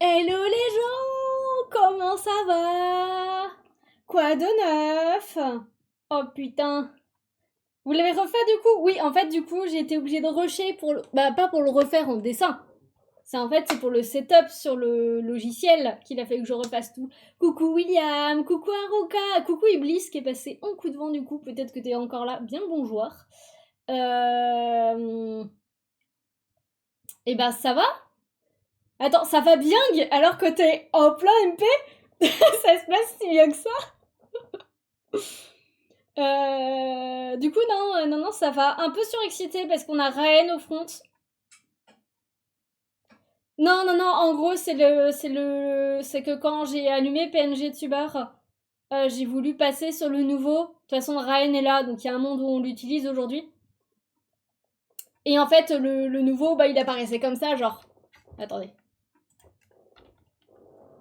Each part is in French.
Hello les gens, comment ça va? Quoi de neuf? Oh putain. Vous l'avez refait du coup? Oui, en fait du coup j'ai été obligée de rusher pour bah pas pour le refaire en dessin. C'est pour le setup sur le logiciel qu'il a fait que je refasse tout. Coucou William, coucou Aroka, coucou Iblis qui est passé en coup de vent du coup, peut-être que t'es encore là. Bien bonjour. Et bah ça va? Attends, ça va bien alors que t'es en plein MP? Ça se passe si bien que ça? Du coup, non, non, ça va. Un peu surexcité parce qu'on a Raen au front. Non, non, non, en gros, c'est que quand j'ai allumé PNG Tuber, j'ai voulu passer sur le nouveau. De toute façon, Raen est là, donc il y a un monde où on l'utilise aujourd'hui. Et en fait, le nouveau, bah, il apparaissait comme ça, genre. Attendez.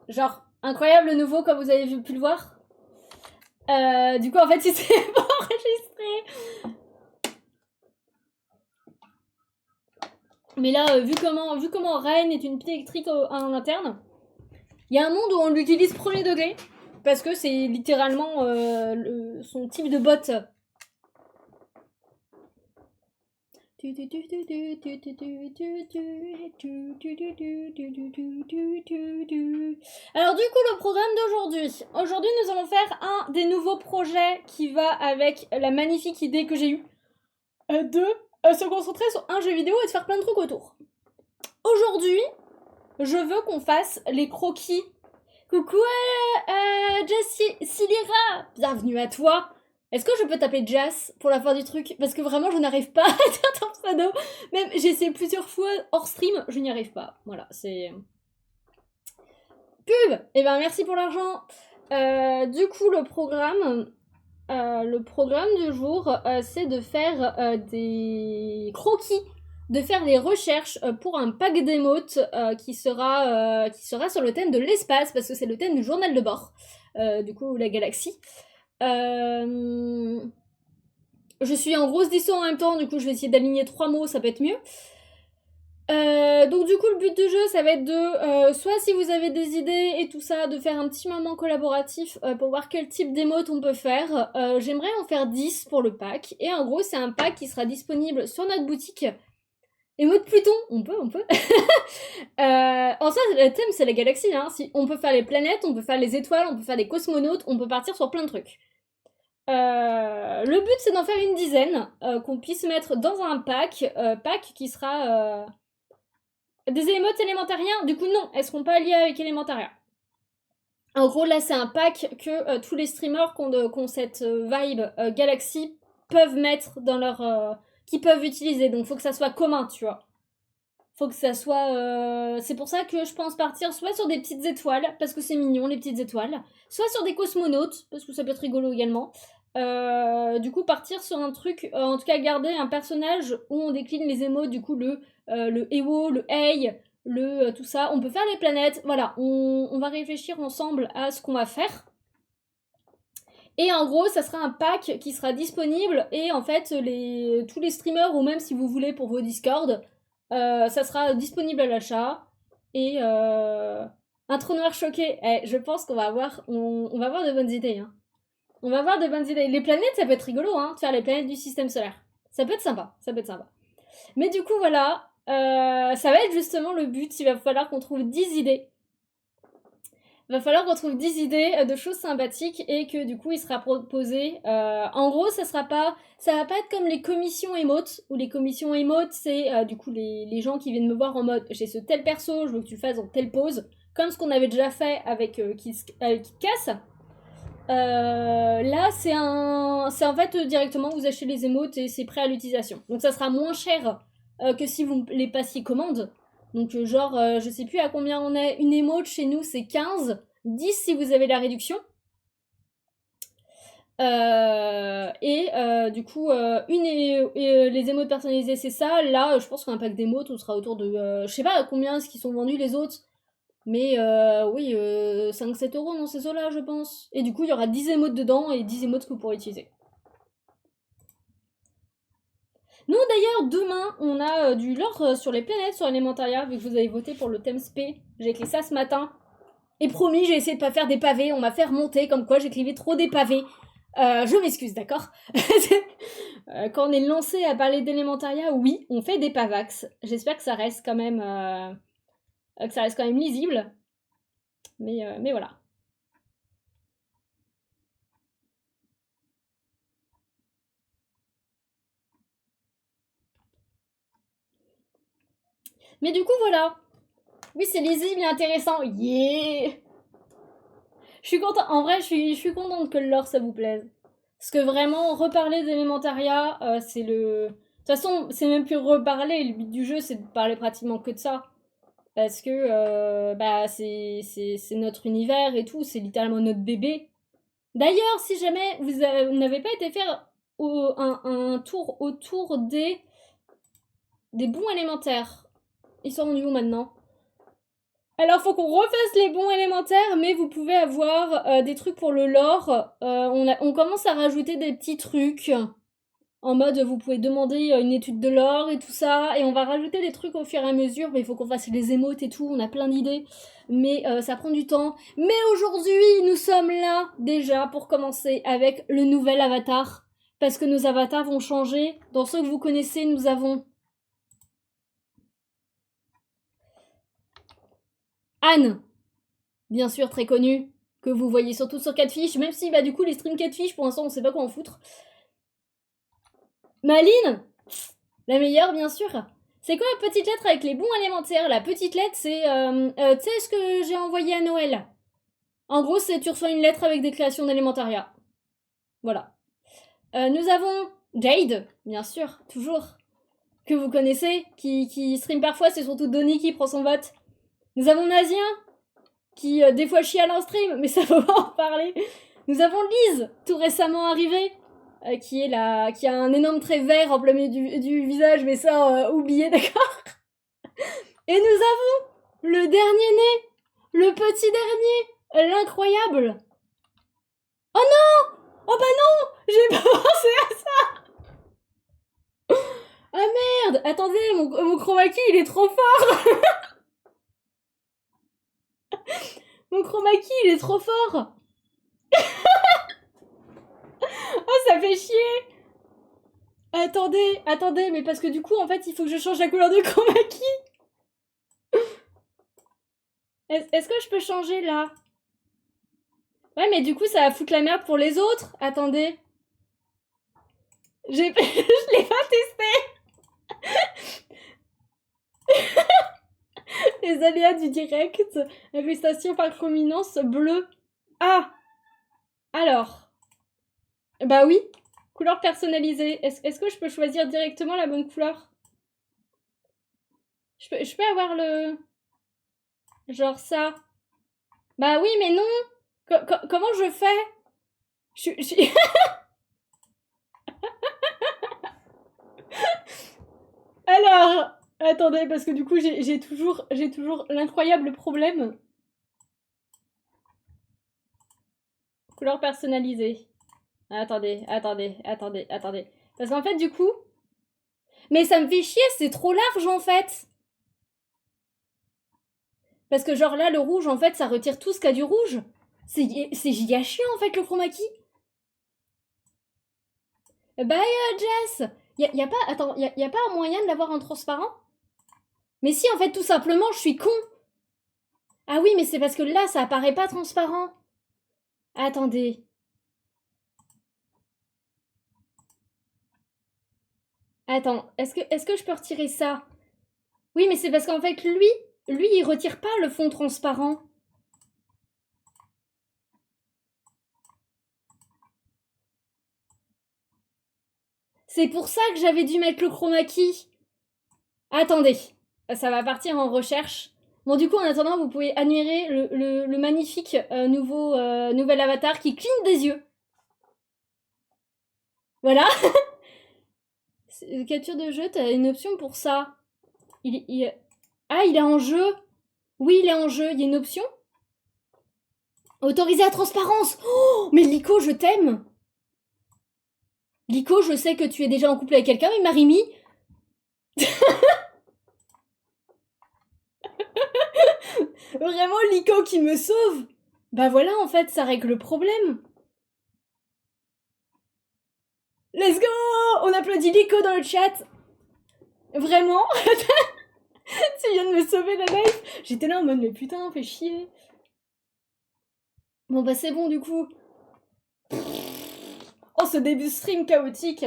Genre, incroyable le nouveau, comme vous avez pu le voir. Du coup, en fait, il s'est pas enregistré. Mais là, vu comment Raen est une petite électrique en interne, il y a un monde où on l'utilise premier degré, parce que c'est littéralement son type de bot. Alors du coup, le programme d'aujourd'hui. Aujourd'hui, nous allons faire un des nouveaux projets qui va avec la magnifique idée que j'ai eue de se concentrer sur un jeu vidéo et de faire plein de trucs autour. Aujourd'hui, je veux qu'on fasse les croquis. Coucou Jess Silira, bienvenue à toi. Est-ce que je peux taper Jazz pour la fin du truc? Parce que vraiment je n'arrive pas à dire ton pseudo. Même j'ai essayé plusieurs fois hors stream, je n'y arrive pas. Voilà, c'est... Pub. Eh ben merci pour l'argent. Du coup le programme du jour, c'est de faire des croquis, de faire des recherches pour un pack d'émotes qui sera sur le thème de l'espace, parce que c'est le thème du journal de bord, du coup, la galaxie. Je suis en grosse disso en même temps, du coup, je vais essayer d'aligner 3 mots, ça peut être mieux. Donc du coup le but du jeu ça va être de soit si vous avez des idées et tout ça de faire un petit moment collaboratif pour voir quel type d'émote on peut faire. J'aimerais en faire 10 pour le pack et en gros c'est un pack qui sera disponible sur notre boutique. Émote Pluton, on peut. En soi le thème c'est la galaxie hein. Si on peut faire les planètes, on peut faire les étoiles, on peut faire les cosmonautes, on peut partir sur plein de trucs. Le but c'est d'en faire une dizaine qu'on puisse mettre dans un pack qui sera des émotes élémentariens, du coup non, elles seront pas liées avec élémentaria. En gros là c'est un pack que tous les streamers qui ont cette vibe Galaxy peuvent mettre dans leur... qui peuvent utiliser, donc faut que ça soit commun, tu vois. Faut que ça soit... C'est pour ça que je pense partir soit sur des petites étoiles, parce que c'est mignon les petites étoiles, soit sur des cosmonautes, parce que ça peut être rigolo également. Du coup partir sur un truc, en tout cas garder un personnage où on décline les émotes, du coup le Ewo, le Hey, tout ça. On peut faire les planètes, voilà, on va réfléchir ensemble à ce qu'on va faire. Et en gros, ça sera un pack qui sera disponible et en fait, tous les streamers ou même si vous voulez pour vos Discord, ça sera disponible à l'achat. Et un trou noir choqué, je pense qu'on va avoir, on va avoir de bonnes idées. Hein. On va avoir de bonnes idées. Les planètes, ça peut être rigolo, hein, de faire les planètes du système solaire. Ça peut être sympa, ça peut être sympa. Mais du coup, voilà, ça va être justement le but. Il va falloir qu'on trouve 10 idées. Il va falloir qu'on trouve 10 idées de choses sympathiques et que du coup, il sera proposé. En gros, ça va pas être comme les commissions émotes, où les commissions émotes, c'est du coup les gens qui viennent me voir en mode j'ai ce tel perso, je veux que tu le fasses en telle pose, comme ce qu'on avait déjà fait avec Kitcass. Là, c'est en fait directement vous achetez les émotes et c'est prêt à l'utilisation. Donc ça sera moins cher que si vous les passiez commande. Donc je sais plus à combien on est. Une émote chez nous c'est 15, 10 si vous avez la réduction. Du coup, les émotes personnalisées c'est ça. Là, je pense qu'un pack d'émotes on sera autour de... je sais pas combien est-ce qu'ils sont vendus les autres. Mais oui, 5-7 euros dans ces eaux-là, je pense. Et du coup, il y aura 10 émotes dedans et 10 émotes que vous pourrez utiliser. Nous, d'ailleurs, demain, on a du lore sur les planètes, sur Elementaria, vu que vous avez voté pour le thème spé. J'ai écrit ça ce matin. Et promis, j'ai essayé de pas faire des pavés. On m'a fait remonter, comme quoi j'écrivais trop des pavés. Je m'excuse, d'accord. Quand on est lancé à parler d'Elementaria, oui, on fait des pavax. J'espère que ça reste quand même, lisible. Mais voilà. Mais du coup, voilà. Oui, c'est lisible et intéressant. Yeah! Je suis contente. En vrai, je suis contente que le lore, ça vous plaise. Parce que vraiment, reparler d'Elementaria, c'est le... De toute façon, c'est même plus reparler. Le but du jeu, c'est de parler pratiquement que de ça. Parce que bah, c'est notre univers et tout. C'est littéralement notre bébé. D'ailleurs, si jamais vous n'avez pas été faire un tour autour des bons élémentaires, ils sont où maintenant? Alors, faut qu'on refasse les bons élémentaires, mais vous pouvez avoir des trucs pour le lore. On commence à rajouter des petits trucs. En mode, vous pouvez demander une étude de lore et tout ça. Et on va rajouter des trucs au fur et à mesure. Mais il faut qu'on fasse les émotes et tout. On a plein d'idées. Mais ça prend du temps. Mais aujourd'hui, nous sommes là, déjà, pour commencer avec le nouvel avatar. Parce que nos avatars vont changer. Dans ceux que vous connaissez, nous avons Anne, bien sûr très connue, que vous voyez surtout sur Catfish, même si bah du coup les streams Catfish pour l'instant on sait pas quoi en foutre. Maline, la meilleure bien sûr. C'est quoi la petite lettre avec les bons élémentaires? La petite lettre c'est, tu sais ce que j'ai envoyé à Noël? En gros c'est tu reçois une lettre avec des créations d'élémentaria. Voilà. Nous avons Jade, bien sûr, toujours, que vous connaissez, qui stream parfois, c'est surtout Donnie qui prend son vote. Nous avons Nazien, qui des fois chiale en stream, mais ça faut pas en parler. Nous avons Lise, tout récemment arrivée, qui a un énorme trait vert en plein milieu du visage, mais ça, oubliez, d'accord. Et nous avons le dernier né, le petit dernier, l'incroyable. Oh non! Oh bah non! J'ai pas pensé à ça! Ah merde! Attendez, mon chroma key, il est trop fort! Mon chroma key, il est trop fort! Oh, ça fait chier! Attendez, mais parce que du coup, en fait, il faut que je change la couleur de chroma key. Est-ce que je peux changer là? Ouais, mais du coup, ça va foutre la merde pour les autres. Attendez. Je l'ai pas testé. Les aléas du direct. Infestation par prominence bleue. Ah! Alors. Bah oui. Couleur personnalisée. Est-ce que je peux choisir directement la bonne couleur? Je peux avoir le... Genre ça. Bah oui, mais non. Comment je fais? Je suis... Alors, attendez, parce que du coup, j'ai toujours l'incroyable problème. Couleur personnalisée. Attendez. Parce qu'en fait, du coup... Mais ça me fait chier, c'est trop large, en fait. Parce que genre là, le rouge, en fait, ça retire tout ce qu'il y a du rouge. C'est giga chiant, en fait, le chroma key. Bye, Jess. Y a pas... Attends, y a pas un moyen de l'avoir en transparent? Mais si, en fait, tout simplement, je suis con. Ah oui, mais c'est parce que là, ça apparaît pas transparent. Attendez. Attends, est-ce que je peux retirer ça? Oui, mais c'est parce qu'en fait, lui, il retire pas le fond transparent. C'est pour ça que j'avais dû mettre le chroma key. Attendez, ça va partir en recherche. Bon, du coup, en attendant, vous pouvez admirer le magnifique nouvel avatar qui cligne des yeux. Voilà. Capture de jeu, t'as une option pour ça. Ah, il est en jeu. Oui, il est en jeu. Il y a une option. Autoriser la transparence. Oh, mais Lico, je t'aime. Liko, je sais que tu es déjà en couple avec quelqu'un, mais Marimi... Vraiment, Liko qui me sauve. Bah voilà, en fait, ça règle le problème. Let's go! On applaudit Liko dans le chat. Vraiment? Tu viens de me sauver la life. J'étais là en mode, mais putain, fais chier. Bon bah c'est bon du coup. Oh, ce début stream chaotique.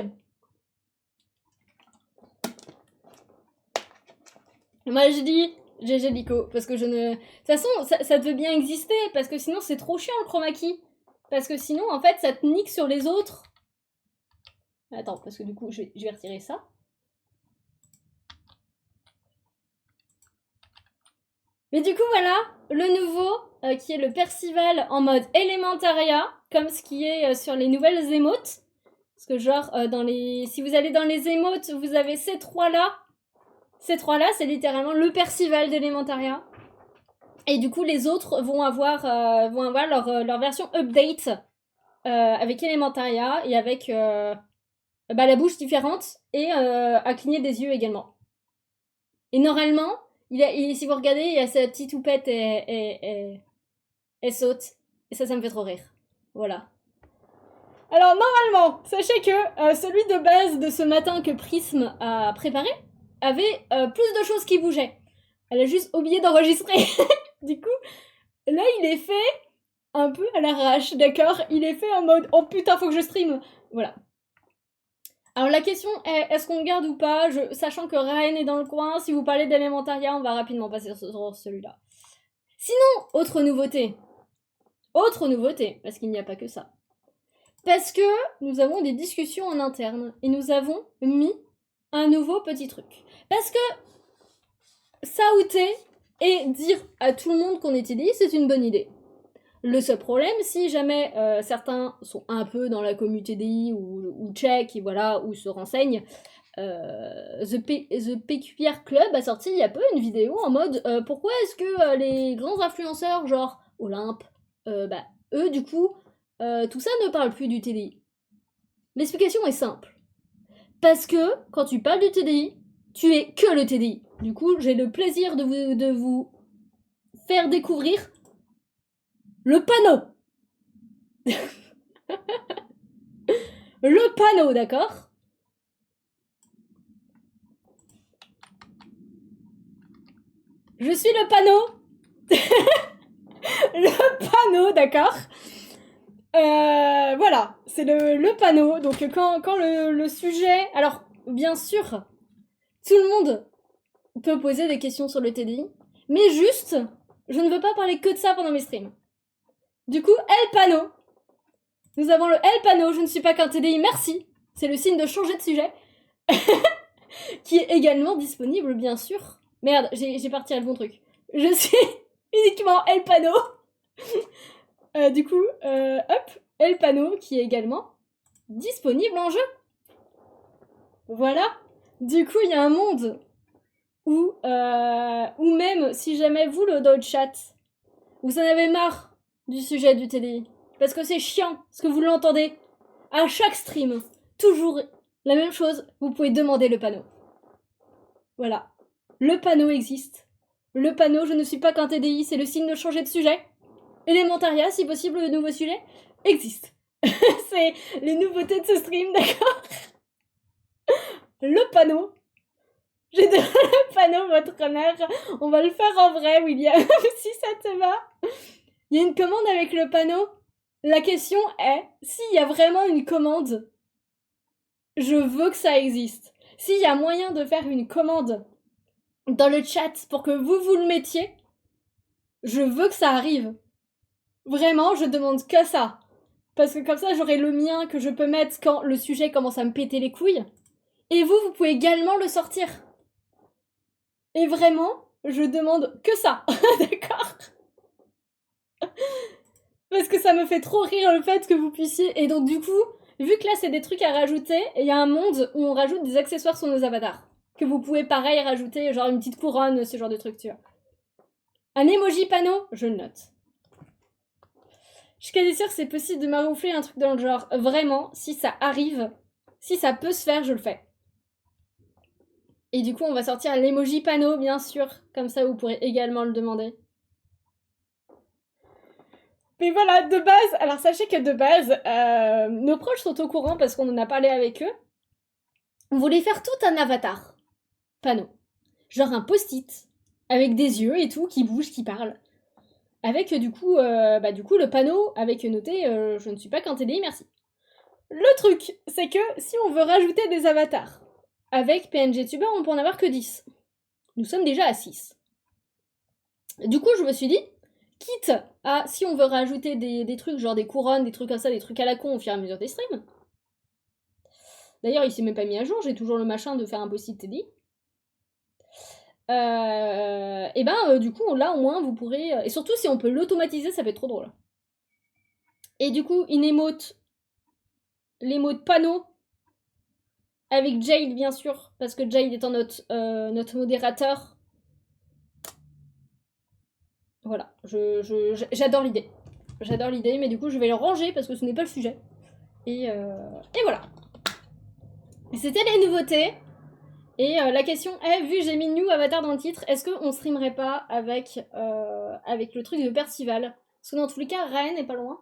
Moi je dis GG Liko, parce que je ne... De toute façon, ça devait bien exister, parce que sinon c'est trop chiant le chroma key. Parce que sinon, en fait, ça te nique sur les autres. Attends, parce que du coup, je vais retirer ça. Mais du coup, voilà, le nouveau, qui est le Percival en mode Elementaria, comme ce qui est sur les nouvelles émotes. Parce que genre, si vous allez dans les émotes, vous avez ces trois-là. Ces trois-là, c'est littéralement le Percival d'Elementaria. Et du coup, les autres vont avoir leur version update avec Elementaria et avec la bouche différente et à cligner des yeux également. Et normalement, si vous regardez, il y a sa petite toupette et saute. Et ça me fait trop rire. Voilà. Alors normalement, sachez que celui de base de ce matin que Prism a préparé avait plus de choses qui bougeaient. Elle a juste oublié d'enregistrer. Du coup, là il est fait un peu à l'arrache, d'accord? Il est fait en mode oh putain faut que je stream. Voilà. Alors la question est, est-ce qu'on le garde ou pas? Sachant que Ryan est dans le coin, si vous parlez d'Elementaria, on va rapidement passer sur celui-là. Sinon, autre nouveauté, parce qu'il n'y a pas que ça. Parce que nous avons des discussions en interne, et nous avons mis un nouveau petit truc. Parce que s'outer et dire à tout le monde qu'on est TDI, c'est une bonne idée. Le seul problème, si jamais certains sont un peu dans la communauté TDI ou check, et voilà, ou se renseignent, The PQR Club a sorti il y a peu une vidéo en mode pourquoi est-ce que les grands influenceurs genre Olympe, eux du coup, tout ça ne parle plus du TDI. L'explication est simple. Parce que quand tu parles du TDI, tu es que le TDI. Du coup, j'ai le plaisir de vous faire découvrir le panneau. Le panneau, d'accord? Je suis le panneau. Le panneau, d'accord? Voilà, c'est le panneau. Donc quand le sujet... Alors, bien sûr, tout le monde peut poser des questions sur le TDI, mais juste, je ne veux pas parler que de ça pendant mes streams. Du coup, El Panneau. Nous avons le El Panneau, je ne suis pas qu'un TDI, merci. C'est le signe de changer de sujet. Qui est également disponible, bien sûr. Merde, j'ai parti à le bon truc. Je suis uniquement El Panneau. Du coup, hop, El Panneau qui est également disponible en jeu. Voilà. Du coup, il y a un monde où même si jamais vous, dans le chat, vous en avez marre du sujet du TDI, parce que c'est chiant, parce que vous l'entendez à chaque stream, toujours la même chose, vous pouvez demander le panneau. Voilà. Le panneau existe. Le panneau, je ne suis pas qu'un TDI, c'est le signe de changer de sujet. Elementaria, si possible, le nouveau sujet, existe. C'est les nouveautés de ce stream, d'accord? Le panneau. J'ai donné le panneau, votre honneur. On va le faire en vrai, William, si ça te va. Il y a une commande avec le panneau. La question est, s'il y a vraiment une commande, je veux que ça existe. S'il y a moyen de faire une commande dans le chat pour que vous le mettiez, je veux que ça arrive. Vraiment, je demande que ça. Parce que comme ça, j'aurai le mien que je peux mettre quand le sujet commence à me péter les couilles. Et vous pouvez également le sortir. Et vraiment, je demande que ça. D'accord? Parce que ça me fait trop rire le fait que vous puissiez... Et donc du coup, vu que là c'est des trucs à rajouter, il y a un monde où on rajoute des accessoires sur nos avatars. Que vous pouvez pareil rajouter, genre une petite couronne, ce genre de truc, tu vois. Un emoji panneau, je le note. Je suis quasi sûre que c'est possible de maroufler un truc dans le genre. Vraiment, si ça arrive, Si ça peut se faire, je le fais. Et du coup, on va sortir l'emoji panneau, bien sûr. Comme ça, vous pourrez également le demander. Mais voilà, de base, alors sachez que de base, nos proches sont au courant parce qu'on en a parlé avec eux. On voulait faire tout un avatar panneau. Genre un post-it, avec des yeux et tout, qui bougent, qui parlent. Avec du coup le panneau avec noté je ne suis pas qu'un TDI, merci. Le truc, c'est que si on veut rajouter des avatars, avec PNGtuber, on peut en avoir que 10. Nous sommes déjà à 6. Du coup, je me suis dit, quitte à, si on veut rajouter des trucs, genre des couronnes, des trucs comme ça, des trucs à la con au fur et à mesure des streams. D'ailleurs, il s'est même pas mis à jour, j'ai toujours le machin de faire un post-it TDI. Du coup, là, au moins, vous pourrez... Et surtout, si on peut l'automatiser, ça peut être trop drôle. Et du coup, une émote, l'émote panneau, avec Jade, bien sûr, parce que Jade étant notre modérateur. Voilà, j'adore l'idée. J'adore l'idée, mais du coup, je vais le ranger, parce que ce n'est pas le sujet. Et voilà. C'était les nouveautés. Et la question est, vu que j'ai mis New Avatar dans le titre, est-ce qu'on streamerait pas avec le truc de Percival? Parce que dans tous les cas, Raen n'est pas loin.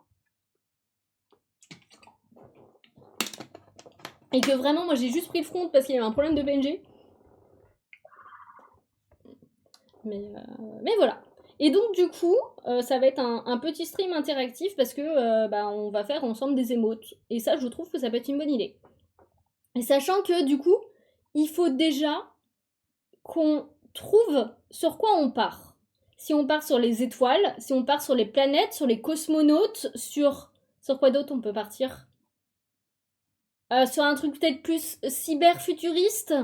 Et que vraiment, moi j'ai juste pris le front parce qu'il y avait un problème de PNG. Mais voilà. Et donc du coup, ça va être un petit stream interactif parce que on va faire ensemble des émotes. Et ça, je trouve que ça peut être une bonne idée. Et sachant que du coup, il faut déjà qu'on trouve sur quoi on part. Si on part sur les étoiles, si on part sur les planètes, sur les cosmonautes, sur quoi d'autre on peut partir sur un truc peut-être plus cyber-futuriste.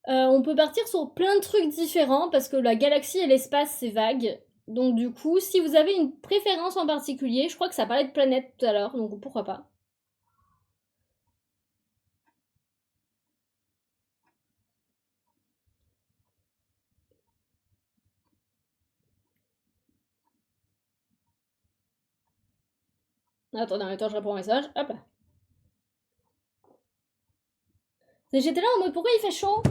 On peut partir sur plein de trucs différents parce que la galaxie et l'espace c'est vague. Donc du coup, si vous avez une préférence en particulier, je crois que ça parlait de planète tout à l'heure, donc pourquoi pas. Attendez, en même temps, je réponds au message. Hop là. J'étais là en mode pourquoi il fait chaud?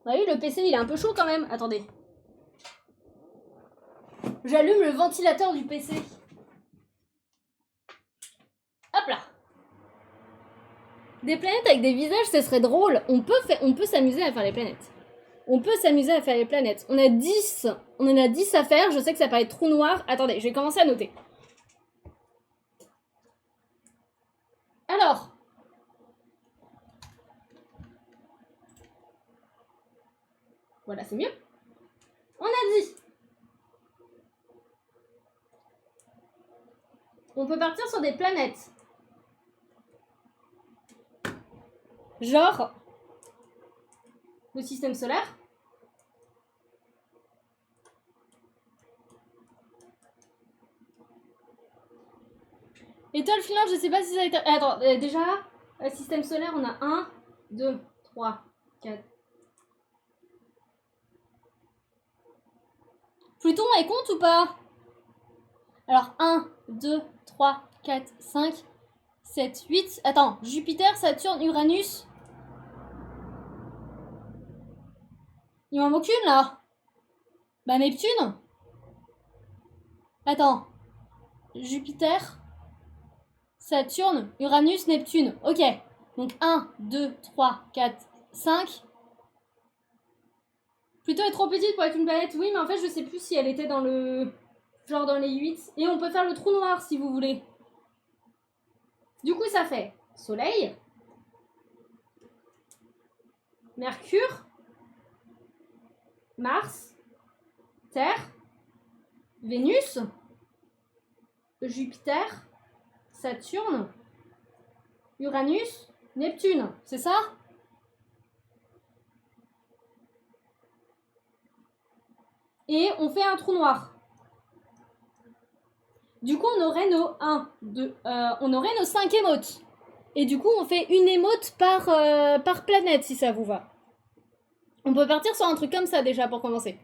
Ah oui, le PC il est un peu chaud quand même. Attendez. J'allume le ventilateur du PC. Hop là. Des planètes avec des visages, ce serait drôle. On peut s'amuser à faire les planètes. On peut s'amuser à faire les planètes. On a 10. On en a 10 à faire. Je sais que ça paraît trou noir. Attendez, je vais commencer à noter. Alors. Voilà, c'est mieux. On a dit. On peut partir sur des planètes. Genre. Le système solaire. Étoile filante, je sais pas si ça a été... Attends, déjà, système solaire, on a 1, 2, 3, 4. Pluton, elle compte ou pas? Alors, 1, 2, 3, 4, 5, 7, 8. Attends, Jupiter, Saturne, Uranus. Il m'en manque une, là. Bah, Neptune. Attends. Jupiter, Saturne, Uranus, Neptune. Ok. Donc 1, 2, 3, 4, 5. Pluton est trop petite pour être une planète. Oui, mais en fait, je sais plus si elle était dans le... Genre dans les 8. Et on peut faire le trou noir, si vous voulez. Du coup, ça fait Soleil, Mercure, Mars, Terre, Vénus, Jupiter, Saturne, Uranus, Neptune. C'est ça? Et on fait un trou noir. Du coup, on aurait nos 1, 2, on aurait nos 5 émotes. Et du coup, on fait une émote par planète, si ça vous va. On peut partir sur un truc comme ça, déjà, pour commencer.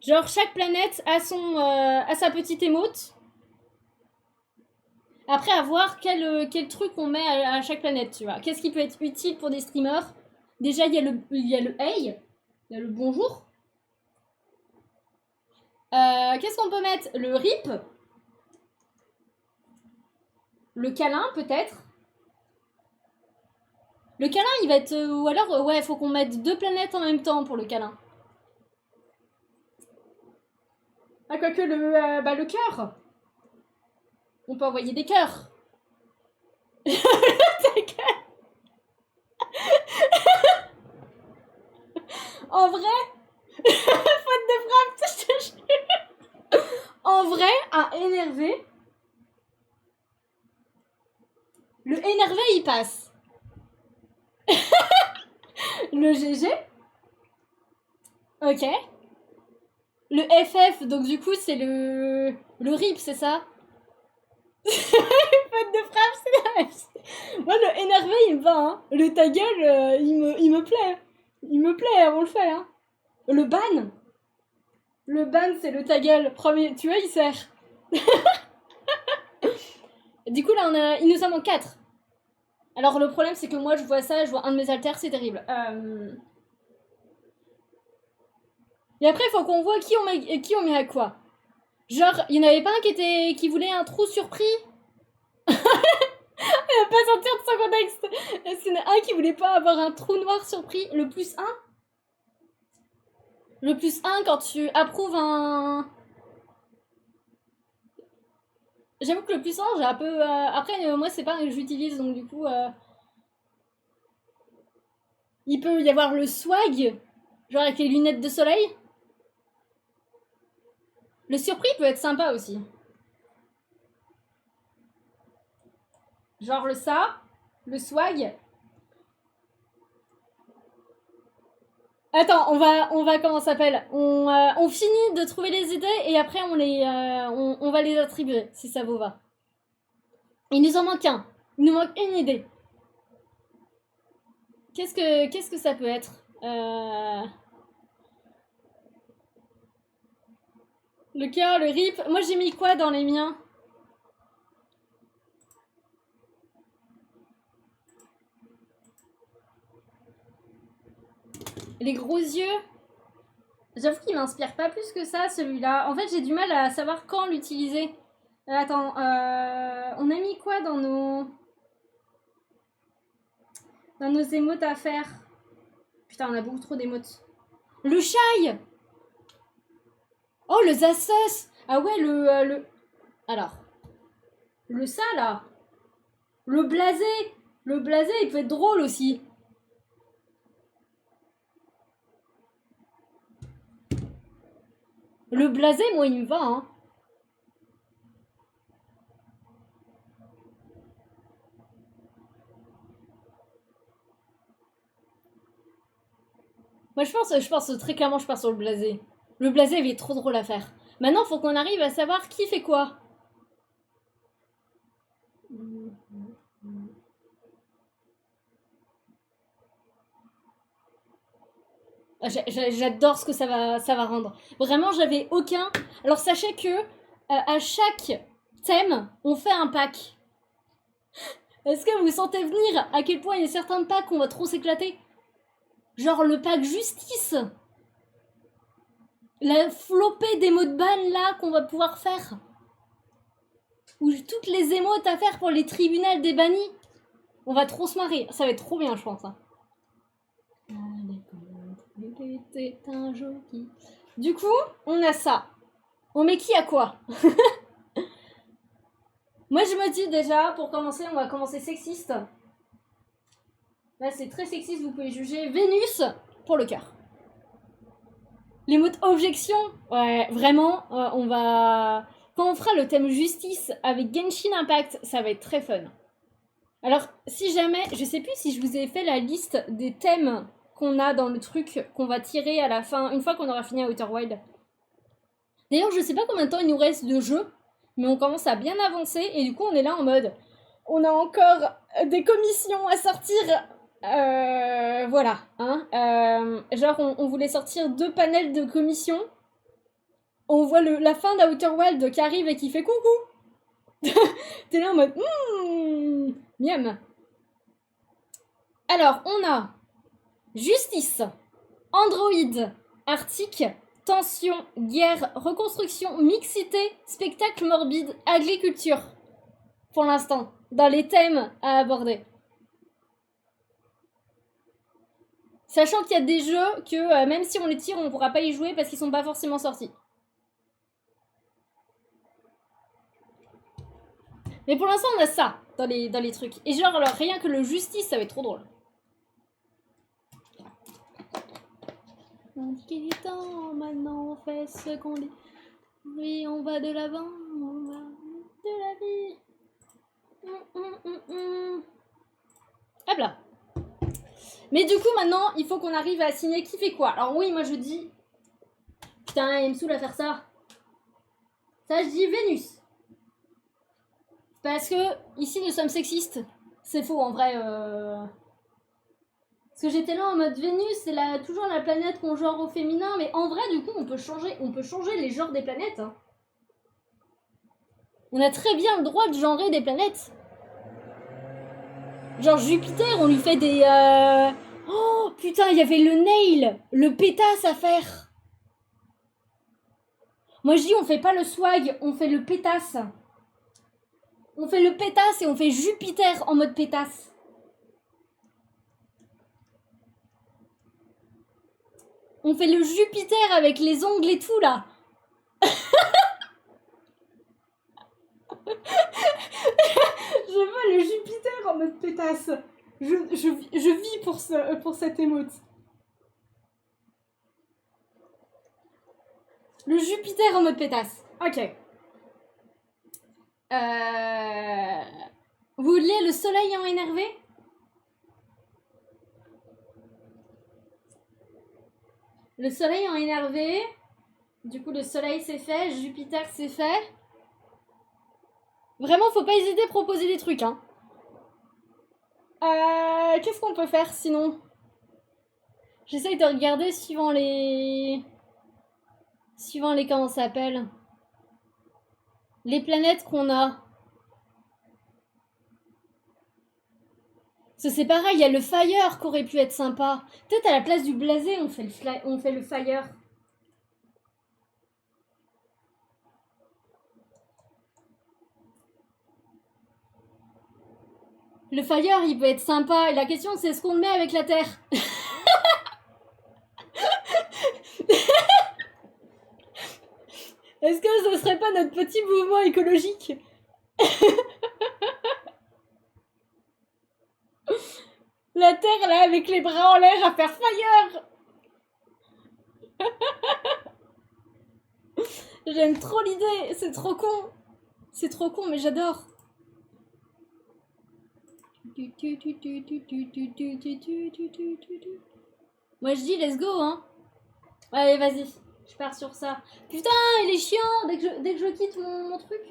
Genre, chaque planète a sa petite émote. Après, à voir quel truc on met à chaque planète, tu vois. Qu'est-ce qui peut être utile pour des streamers? Déjà, il y a le hey, il y a le bonjour. Qu'est-ce qu'on peut mettre? Le rip. Le câlin, peut-être. Le câlin, il va être... ou alors, ouais, faut qu'on mette 2 planètes en même temps pour le câlin. Ah, quoique, le cœur. On peut envoyer des cœurs. En vrai, faute de frappe, je te jure. En vrai, à énervé, le énervé il passe. Le GG. Ok. Le FF, donc du coup c'est le RIP, c'est ça? Faute de frappe, c'est la même. Moi le énervé il me va, hein. Le ta gueule, il me plaît. Il me plaît, on le fait, hein. Le ban. Le ban c'est le ta gueule. Premier, tu vois, il sert. Du coup là il nous en manque 4. Alors le problème c'est que moi je vois ça, je vois un de mes alters, c'est terrible. Et après il faut qu'on voit qui on met à quoi. Genre, il n'y en avait pas un qui voulait un trou surpris. Elle va pas sortir de son contexte. Est-ce qu'il y en a un qui voulait pas avoir un trou noir surpris? Le plus 1? Le plus 1 quand tu approuves un... J'avoue que le plus 1, j'ai un peu... Après, moi, c'est pas un que j'utilise, donc du coup... Il peut y avoir le swag, genre avec les lunettes de soleil. Le surpris peut être sympa aussi. Genre le swag. Attends, on va comment ça s'appelle? On finit de trouver les idées et après on va les attribuer, si ça vous va. Il nous en manque un. Il nous manque une idée. Qu'est-ce que ça peut être? Le cœur, le rip. Moi j'ai mis quoi dans les miens? Les gros yeux. J'avoue qu'il m'inspire pas plus que ça, celui-là. En fait, j'ai du mal à savoir quand l'utiliser. Attends, on a mis quoi dans nos émotes à faire? Putain, on a beaucoup trop d'émotes. Le chai. Oh, le Zassos. Ah ouais, Alors, le ça, là. Le blasé. Le blasé, il peut être drôle aussi. Le blasé, moi, il me va, hein. Moi, je pense très clairement, je pars sur le blasé. Le blasé, il est trop drôle à faire. Maintenant, faut qu'on arrive à savoir qui fait quoi. J'adore ce que ça va rendre. Vraiment, j'avais aucun... Alors, sachez que à chaque thème, on fait un pack. Est-ce que vous sentez venir à quel point il y a certains packs qu'on va trop s'éclater? Genre le pack justice. La flopée d'émotes ban là qu'on va pouvoir faire. Ou toutes les émotes à faire pour les tribunaux des bannis. On va trop se marrer. Ça va être trop bien, je pense. Hein. Du coup, on a ça. On met qui à quoi? Moi, je me dis déjà, pour commencer, on va commencer sexiste. Là, c'est très sexiste, vous pouvez juger. Vénus pour le cœur. L'émote objection, ouais, vraiment, on va... Quand on fera le thème justice avec Genshin Impact, ça va être très fun. Alors, si jamais, je sais plus si je vous ai fait la liste des thèmes qu'on a dans le truc qu'on va tirer à la fin, une fois qu'on aura fini à Outer Wild. D'ailleurs, je sais pas combien de temps il nous reste de jeu, mais on commence à bien avancer et du coup, on est là en mode... On a encore des commissions à sortir. Voilà. Hein, genre, on voulait sortir 2 panels de commissions. On voit la fin d'Outer Wild qui arrive et qui fait coucou. T'es là en mode miam. Alors, on a justice, androïde, arctique, tension, guerre, reconstruction, mixité, spectacle morbide, agriculture. Pour l'instant, dans les thèmes à aborder. Sachant qu'il y a des jeux que même si on les tire, on ne pourra pas y jouer parce qu'ils sont pas forcément sortis. Mais pour l'instant, on a ça dans les trucs. Et genre, alors, rien que le justice, ça va être trop drôle. On dit qu'il est temps, maintenant on fait ce qu'on dit. Oui, on va de l'avant, on va de la vie. Hop là. Mais du coup, maintenant, il faut qu'on arrive à assigner qui fait quoi. Alors oui, moi je dis... Putain, il me saoule à faire ça. Ça, je dis Vénus. Parce que, ici, nous sommes sexistes. C'est faux, en vrai. Parce que j'étais là en mode Vénus, c'est toujours la planète qu'on genre au féminin. Mais en vrai, du coup, on peut changer les genres des planètes. Hein. On a très bien le droit de genrer des planètes. Genre Jupiter, on lui fait des... Oh, putain, il y avait le nail, le pétasse à faire. Moi, je dis, on fait pas le swag, on fait le pétasse. On fait le pétasse et on fait Jupiter en mode pétasse. On fait le Jupiter avec les ongles et tout, là. Je veux le Jupiter en mode pétasse. Je vis pour cette émote. Le Jupiter en mode pétasse. Ok. Vous voulez le soleil en énervé? Le soleil en énervé. Du coup, le soleil c'est fait. Jupiter c'est fait. Vraiment, faut pas hésiter à proposer des trucs, hein. Qu'est-ce qu'on peut faire sinon? J'essaye de regarder suivant les comment ça s'appelle. Les planètes qu'on a. Parce que c'est pareil, il y a le fire qui aurait pu être sympa. Peut-être à la place du blasé, on fait le fire. Le fire, il peut être sympa. Et la question, c'est est-ce qu'on le met avec la terre? Est-ce que ce serait pas notre petit mouvement écologique? La terre, là, avec les bras en l'air à faire fire. J'aime trop l'idée. C'est trop con. C'est trop con, mais j'adore. Moi, je dis let's go, hein. Allez, vas-y. Je pars sur ça. Putain, il est chiant. Dès que je quitte mon truc...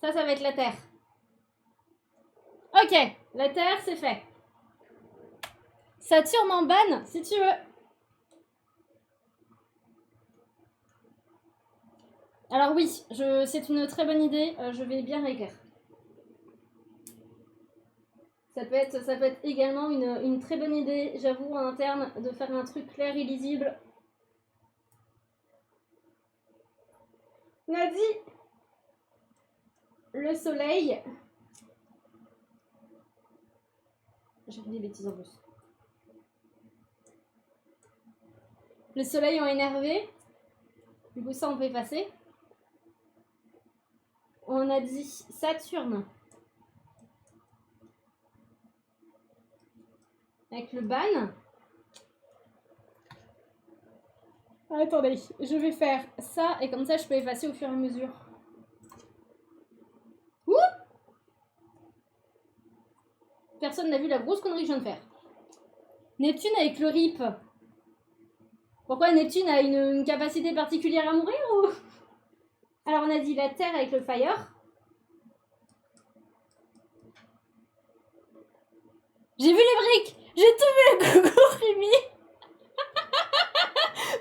Ça va être la terre. Ok, la terre, c'est fait. Saturne en ban, si tu veux. Alors oui, c'est une très bonne idée. Je vais bien réécrire. Ça peut être également une très bonne idée, j'avoue, en interne, de faire un truc clair et lisible. On a dit le soleil. J'ai fait des bêtises en plus. Le soleil en énervé. Du coup, ça, on peut effacer. On a dit Saturne. Avec le ban. Attendez, je vais faire ça et comme ça, je peux effacer au fur et à mesure. Ouh! Personne n'a vu la grosse connerie que je viens de faire. Neptune avec le RIP. Pourquoi Neptune a une capacité particulière à mourir ou... Alors on a dit la Terre avec le Fire. J'ai vu les briques. J'ai tout vu, coucou Rémi.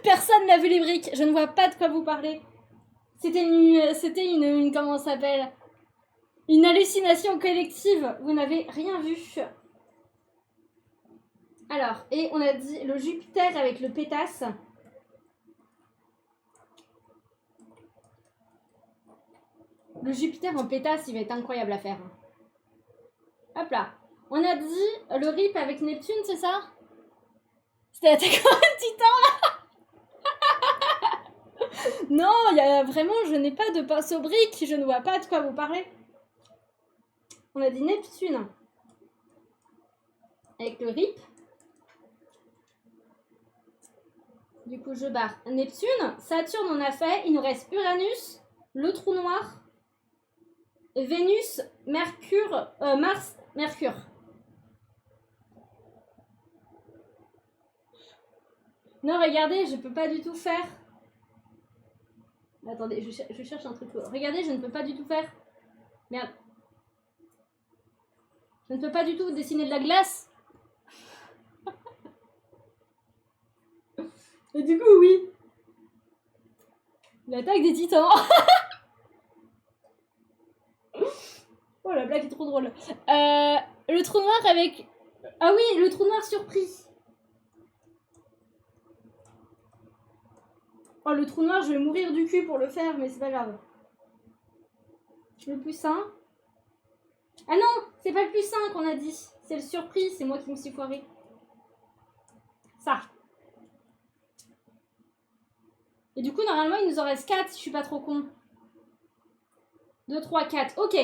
Personne n'a vu les briques. Je ne vois pas de quoi vous parlez. C'était comment ça s'appelle? Une hallucination collective. Vous n'avez rien vu. Alors, et on a dit le Jupiter avec le pétasse. Le Jupiter en pétasse, il va être incroyable à faire. Hop là. On a dit le RIP avec Neptune, c'est ça? C'était Attack on Titan là. Non, il y a vraiment, je n'ai pas de pinceau brique, je ne vois pas de quoi vous parlez. On a dit Neptune avec le RIP. Du coup, je barre Neptune. Saturne, on a fait. Il nous reste Uranus, le trou noir, Vénus, Mercure, Mars, Mercure. Non, regardez, je peux pas du tout faire. Attendez, je cherche un truc. Regardez, je ne peux pas du tout faire. Merde. Je ne peux pas du tout dessiner de la glace. Et du coup, oui. L'attaque des titans. Oh, la blague est trop drôle. Le trou noir avec... Ah oui, le trou noir surprise. Oh, le trou noir, je vais mourir du cul pour le faire, mais c'est pas grave. Le plus sain. Ah non, c'est pas le plus sain qu'on a dit. C'est le surprise, c'est moi qui me suis foirée. Ça. Et du coup, normalement, il nous en reste 4 si je suis pas trop con. 2, 3, 4. Ok.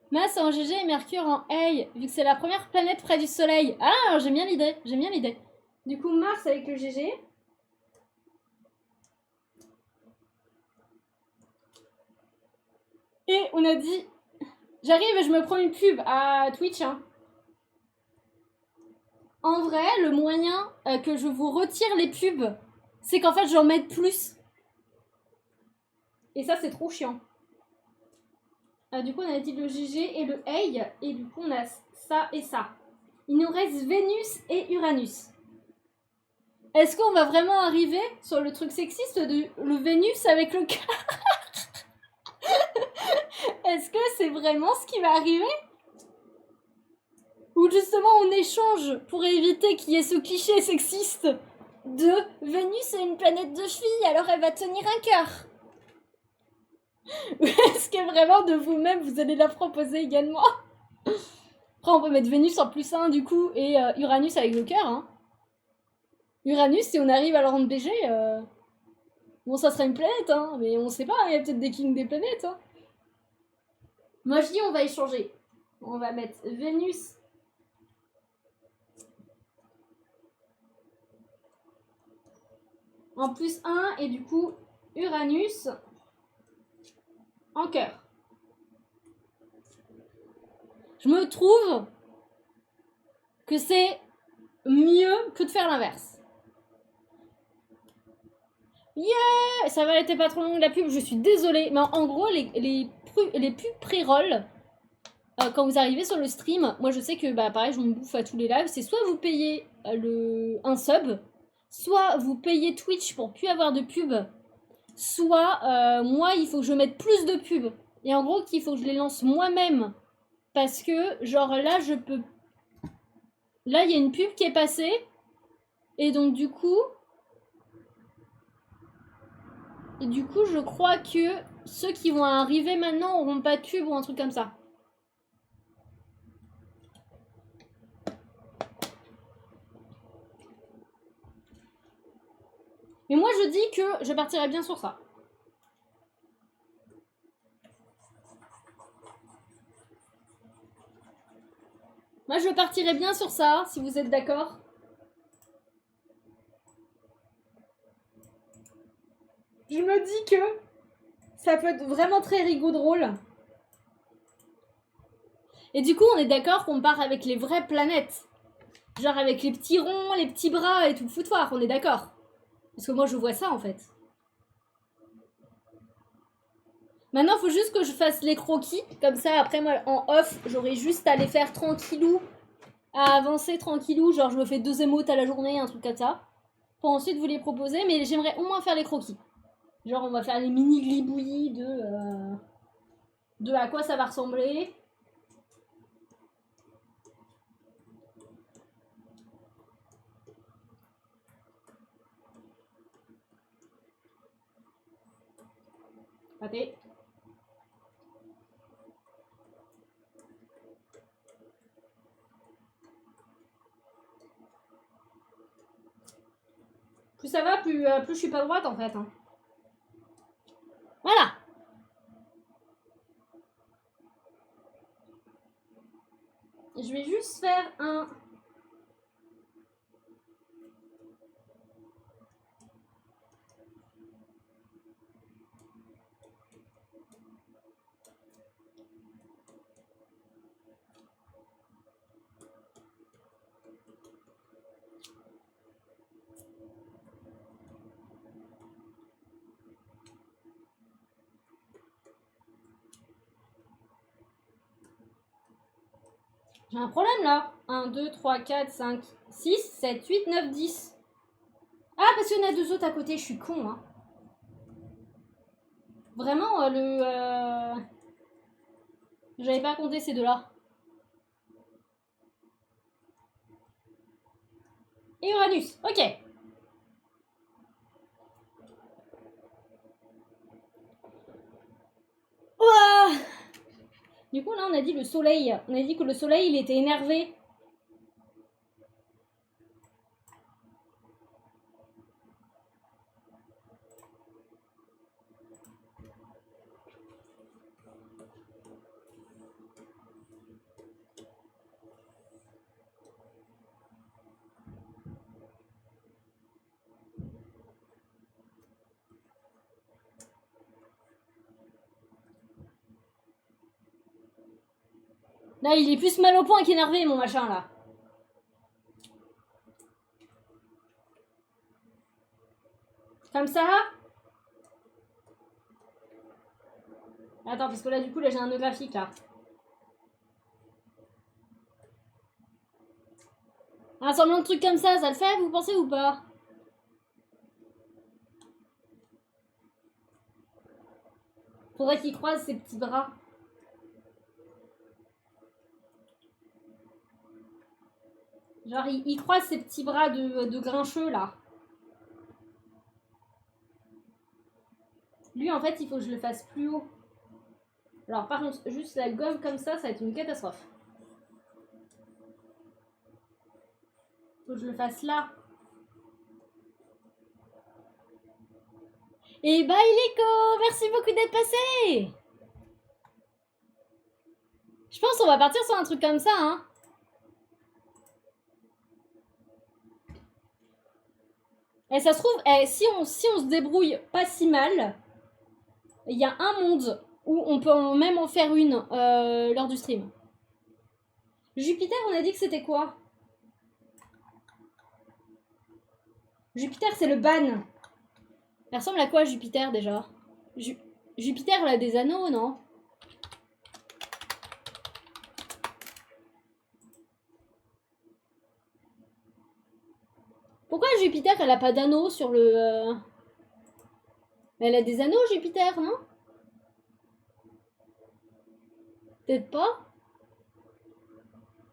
Mars en GG et Mercure en Hey, vu que c'est la première planète près du Soleil. Ah, j'aime bien l'idée. J'aime bien l'idée. Du coup, Mars avec le GG. Et on a dit... J'arrive et je me prends une pub à Twitch. Hein. En vrai, le moyen que je vous retire les pubs, c'est qu'en fait, j'en mette plus. Et ça, c'est trop chiant. Du coup, on a dit le GG et le Hey. Et du coup, on a ça et ça. Il nous reste Vénus et Uranus. Est-ce qu'on va vraiment arriver sur le truc sexiste de le Vénus avec le cœur? Est-ce que c'est vraiment ce qui va arriver? Ou justement on échange pour éviter qu'il y ait ce cliché sexiste de Vénus est une planète de filles, alors elle va tenir un cœur. Ou est-ce que vraiment de vous-même vous allez la proposer également? Après on peut mettre Vénus en plus 1 du coup et Uranus avec le cœur. Hein. Uranus, si on arrive à le rendre BG, bon ça serait une planète, hein, mais on sait pas, il y a peut-être des kings des planètes. Hein. Moi je dis on va échanger. On va mettre Vénus en plus 1 et du coup Uranus en cœur. Je me trouve que c'est mieux que de faire l'inverse. Yeah! Ça va, était pas trop long la pub, je suis désolée. Mais en gros, les pubs pré-roll, quand vous arrivez sur le stream, moi je sais que bah pareil, je me bouffe à tous les lives, c'est soit vous payez un sub, soit vous payez Twitch pour plus avoir de pub, soit moi il faut que je mette plus de pubs. Et en gros qu'il faut que je les lance moi-même. Parce que genre là je peux... Là il y a une pub qui est passée. Et donc du coup... je crois que ceux qui vont arriver maintenant auront pas de pub ou un truc comme ça. Mais moi je dis que je partirai bien sur ça. Moi je partirai bien sur ça, si vous êtes d'accord. Je me dis que ça peut être vraiment très drôle. Et du coup on est d'accord qu'on part avec les vraies planètes. Genre avec les petits ronds, les petits bras et tout le foutoir, on est d'accord. Parce que moi je vois ça en fait. Maintenant il faut juste que je fasse les croquis. Comme ça après moi en off j'aurai juste à les faire tranquillou. À avancer tranquillou. Genre je me fais 2 émotes à la journée, un truc comme ça. Pour ensuite vous les proposer. Mais j'aimerais au moins faire les croquis. Genre, on va faire les mini glibouillis de à quoi ça va ressembler. Raté. Plus ça va, plus je suis pas droite en fait. Hein. Voilà. Je vais juste faire un... J'ai un problème là. 1, 2, 3, 4, 5, 6, 7, 8, 9, 10. Ah, parce qu'il y en a 2 autres à côté, je suis con. Hein. Vraiment, j'avais pas compté ces deux-là. Et Uranus, ok. Ouah. Du coup, là, on a dit le soleil. On a dit que le soleil, il était énervé. Là, il est plus mal au point qu'énervé, mon machin, là. Comme ça. Attends, parce que là, du coup, là, j'ai un nœud graphique, là. Un semblant de truc comme ça le fait, vous pensez ou pas? Faudrait qu'il croise ses petits bras. Genre, il croise ses petits bras de grincheux, là. Lui, en fait, il faut que je le fasse plus haut. Alors, par contre, juste la gomme comme ça va être une catastrophe. Faut que je le fasse là. Et bye, Léco! Merci beaucoup d'être passé! Je pense qu'on va partir sur un truc comme ça, hein. Et ça se trouve, si on se débrouille pas si mal, il y a un monde où on peut même en faire une lors du stream. Jupiter, on a dit que c'était quoi? Jupiter, c'est le ban. Elle ressemble à quoi, Jupiter, déjà? Jupiter, elle a des anneaux, non? Pourquoi Jupiter, elle a pas d'anneaux sur le... Elle a des anneaux, Jupiter, non? Peut-être pas.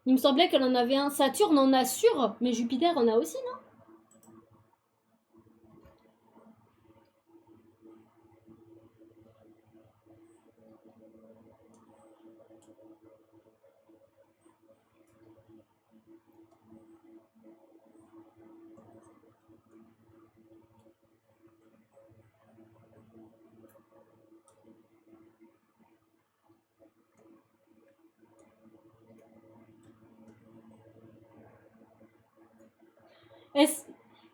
Il me semblait qu'elle en avait un. Saturne en a sûr, mais Jupiter en a aussi, non?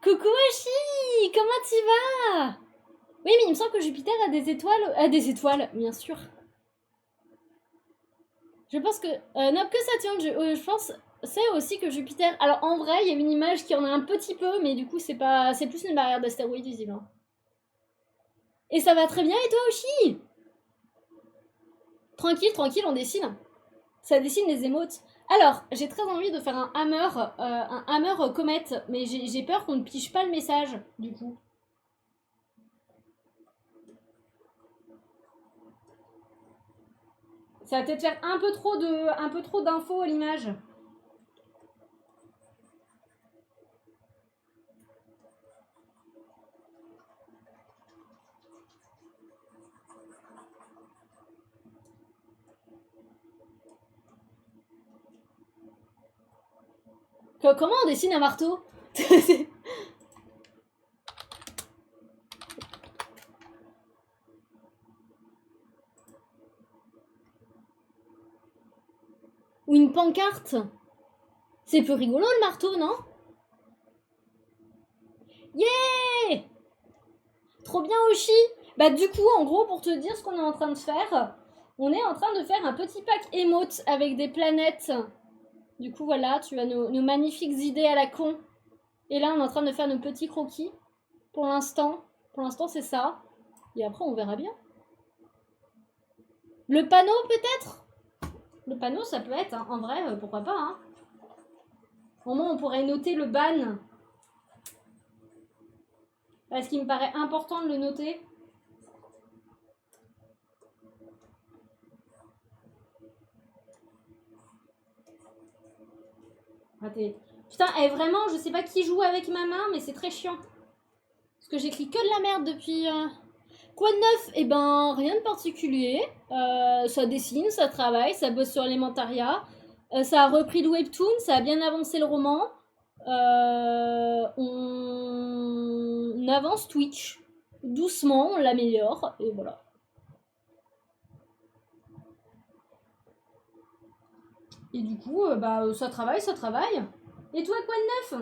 Coucou Oshi, comment tu vas? Oui, mais il me semble que Jupiter a des étoiles. A des étoiles, bien sûr. Je pense que... non, que Saturne, je pense... C'est aussi que Jupiter... Alors, en vrai, il y a une image qui en a un petit peu, mais du coup, c'est pas... C'est plus une barrière d'astéroïdes, visiblement. Et ça va très bien, et toi, Oshi? Tranquille, tranquille, on dessine. Ça dessine les émotes. Alors, j'ai très envie de faire un hammer comète, mais j'ai peur qu'on ne pige pas le message, du coup. Ça va peut-être faire un peu trop d'infos à l'image. Comment on dessine un marteau? Ou une pancarte? C'est plus rigolo le marteau, non? Yeah! Trop bien, Oshi! Bah du coup, en gros, pour te dire ce qu'on est en train de faire, on est en train de faire un petit pack émote avec des planètes. Du coup, voilà, tu as nos magnifiques idées à la con. Et là, on est en train de faire nos petits croquis. Pour l'instant, c'est ça. Et après, on verra bien. Le panneau, peut-être? Le panneau, ça peut être, hein. En vrai, pourquoi pas, hein. Au moins, on pourrait noter le ban. Parce qu'il me paraît important de le noter. Raté. Putain, vraiment, je sais pas qui joue avec ma main, mais c'est très chiant. Parce que j'écris que de la merde depuis... Quoi de neuf? Eh ben, rien de particulier. Ça dessine, ça travaille, ça bosse sur Elementaria. Ça a repris le webtoon, ça a bien avancé le roman. On avance Twitch. Doucement, on l'améliore. Et voilà. Et du coup, ça travaille, ça travaille. Et toi, quoi de neuf?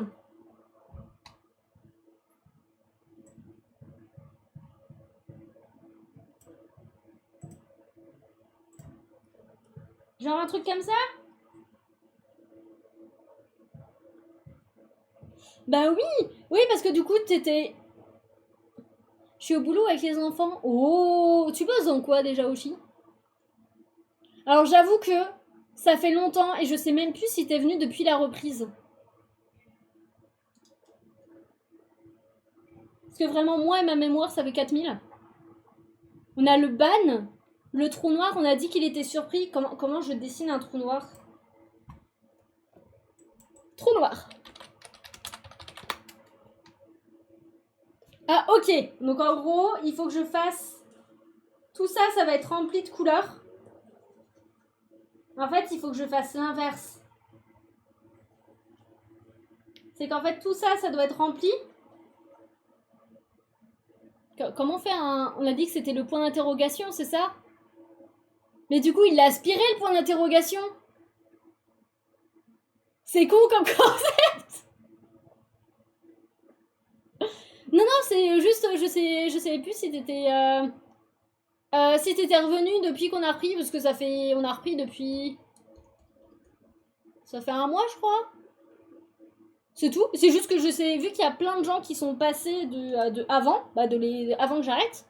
Genre un truc comme ça? Bah oui! Oui, parce que du coup, t'étais... Je suis au boulot avec les enfants. Oh! Tu bosses dans quoi déjà, Oshi? Alors j'avoue que ça fait longtemps et je sais même plus si t'es venu depuis la reprise. Parce que vraiment, moi et ma mémoire, ça fait 4000. On a le ban, le trou noir, on a dit qu'il était surpris. Comment je dessine un trou noir? Trou noir. Ah, ok. Donc en gros, il faut que je fasse... Tout ça, ça va être rempli de couleurs. En fait, il faut que je fasse l'inverse. C'est qu'en fait, tout ça, ça doit être rempli. Comment on fait un... On a dit que c'était le point d'interrogation, c'est ça? Mais du coup, il l'a aspiré, le point d'interrogation. C'est con comme concept. Non, c'est juste... Je sais plus si t'étais... si t'étais revenu depuis qu'on a repris, parce que ça fait... On a repris depuis... Ça fait un mois, je crois. C'est tout. C'est juste que je sais, vu qu'il y a plein de gens qui sont passés de avant, avant que j'arrête.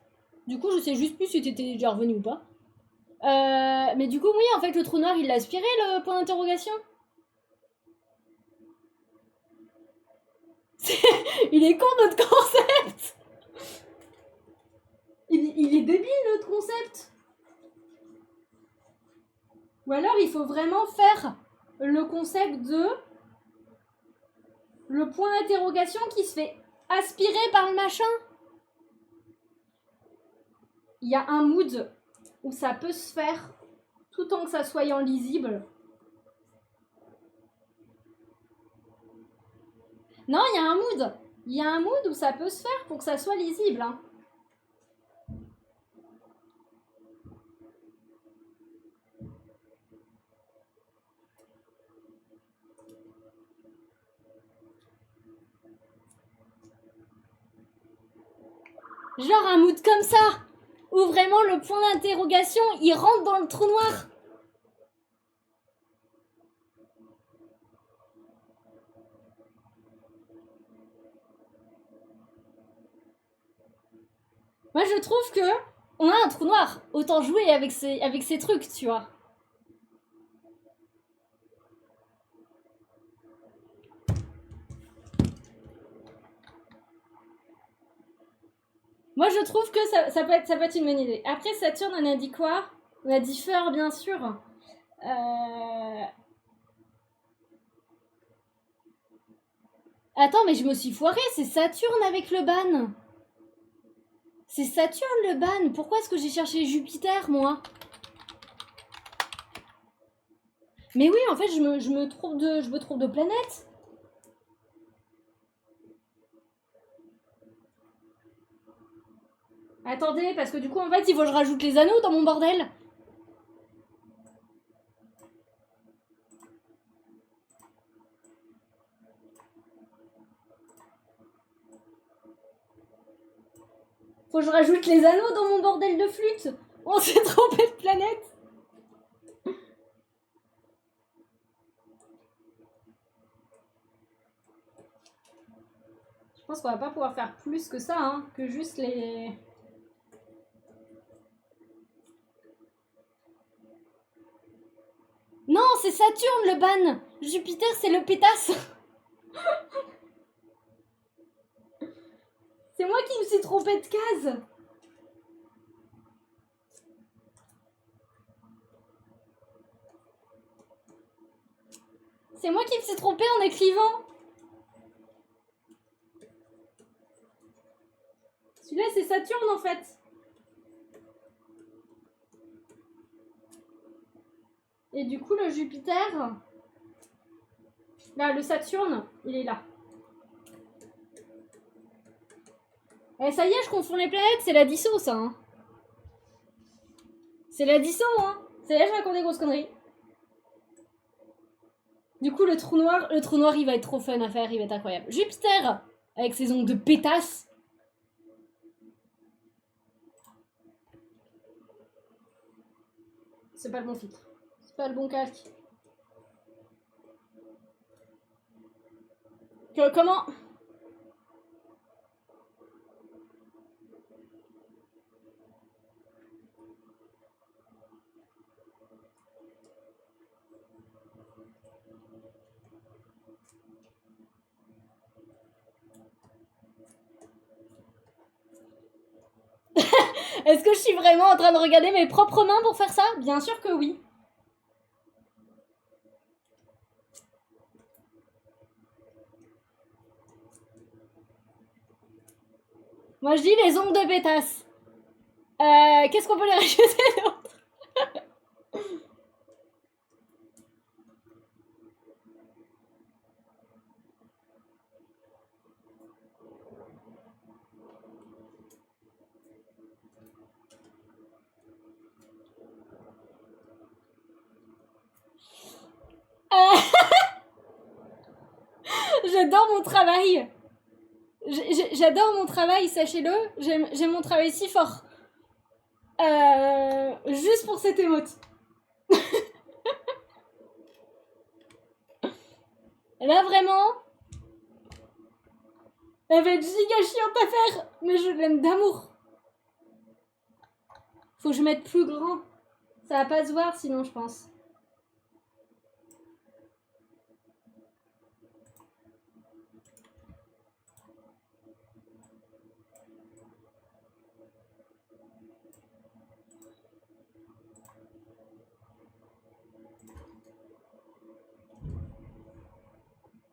Du coup, je sais juste plus si t'étais déjà revenu ou pas. Mais du coup, oui, en fait, le trou noir, il l'a aspiré, le point d'interrogation. Il est con, notre concept. Il est débile, notre concept. Ou alors, il faut vraiment faire le concept de... Le point d'interrogation qui se fait aspirer par le machin. Il y a un mood où ça peut se faire tout en que ça soit en lisible. Non, il y a un mood. Il y a un mood où ça peut se faire pour que ça soit lisible. Hein. Genre un mood comme ça, où vraiment le point d'interrogation, il rentre dans le trou noir. Moi, je trouve que on a un trou noir. Autant jouer avec ces trucs, tu vois. Moi, je trouve que ça peut être une bonne idée. Après, Saturne, on a dit quoi? On a dit Feur, bien sûr. Attends, mais je me suis foirée, c'est Saturne avec le ban. C'est Saturne le ban. Pourquoi est-ce que j'ai cherché Jupiter, moi? Mais oui, en fait, je me trompe de planète. Attendez, parce que du coup, en fait, il faut que je rajoute les anneaux dans mon bordel. Faut que je rajoute les anneaux dans mon bordel de flûte. On s'est trompé de planète. Je pense qu'on va pas pouvoir faire plus que ça, hein, que juste les... Non, c'est Saturne le ban. Jupiter, c'est le pétasse. C'est moi qui me suis trompée de case. C'est moi qui me suis trompée en écrivant. Celui-là, c'est Saturne en fait. Et du coup, le Jupiter... Là, le Saturne, il est là. Eh, ça y est, je confonds les planètes, c'est la disso, ça. Hein. C'est la disso, hein. Ça y est, je raconte des grosses conneries. Du coup, le trou noir, il va être trop fun à faire, il va être incroyable. Jupiter, avec ses ongles de pétasse. C'est pas le bon filtre. C'est pas le bon calque. Comment... Est-ce que je suis vraiment en train de regarder mes propres mains pour faire ça? Bien sûr que oui. Moi, je dis les ongles de pétasse. Qu'est-ce qu'on peut les rajouter d'autre? J'adore mon travail. J'adore mon travail, sachez-le. J'aime mon travail si fort. Juste pour cette émote. Là, vraiment, elle va être giga chiante à faire, mais je l'aime d'amour. Faut que je mette plus grand. Ça va pas se voir sinon, je pense.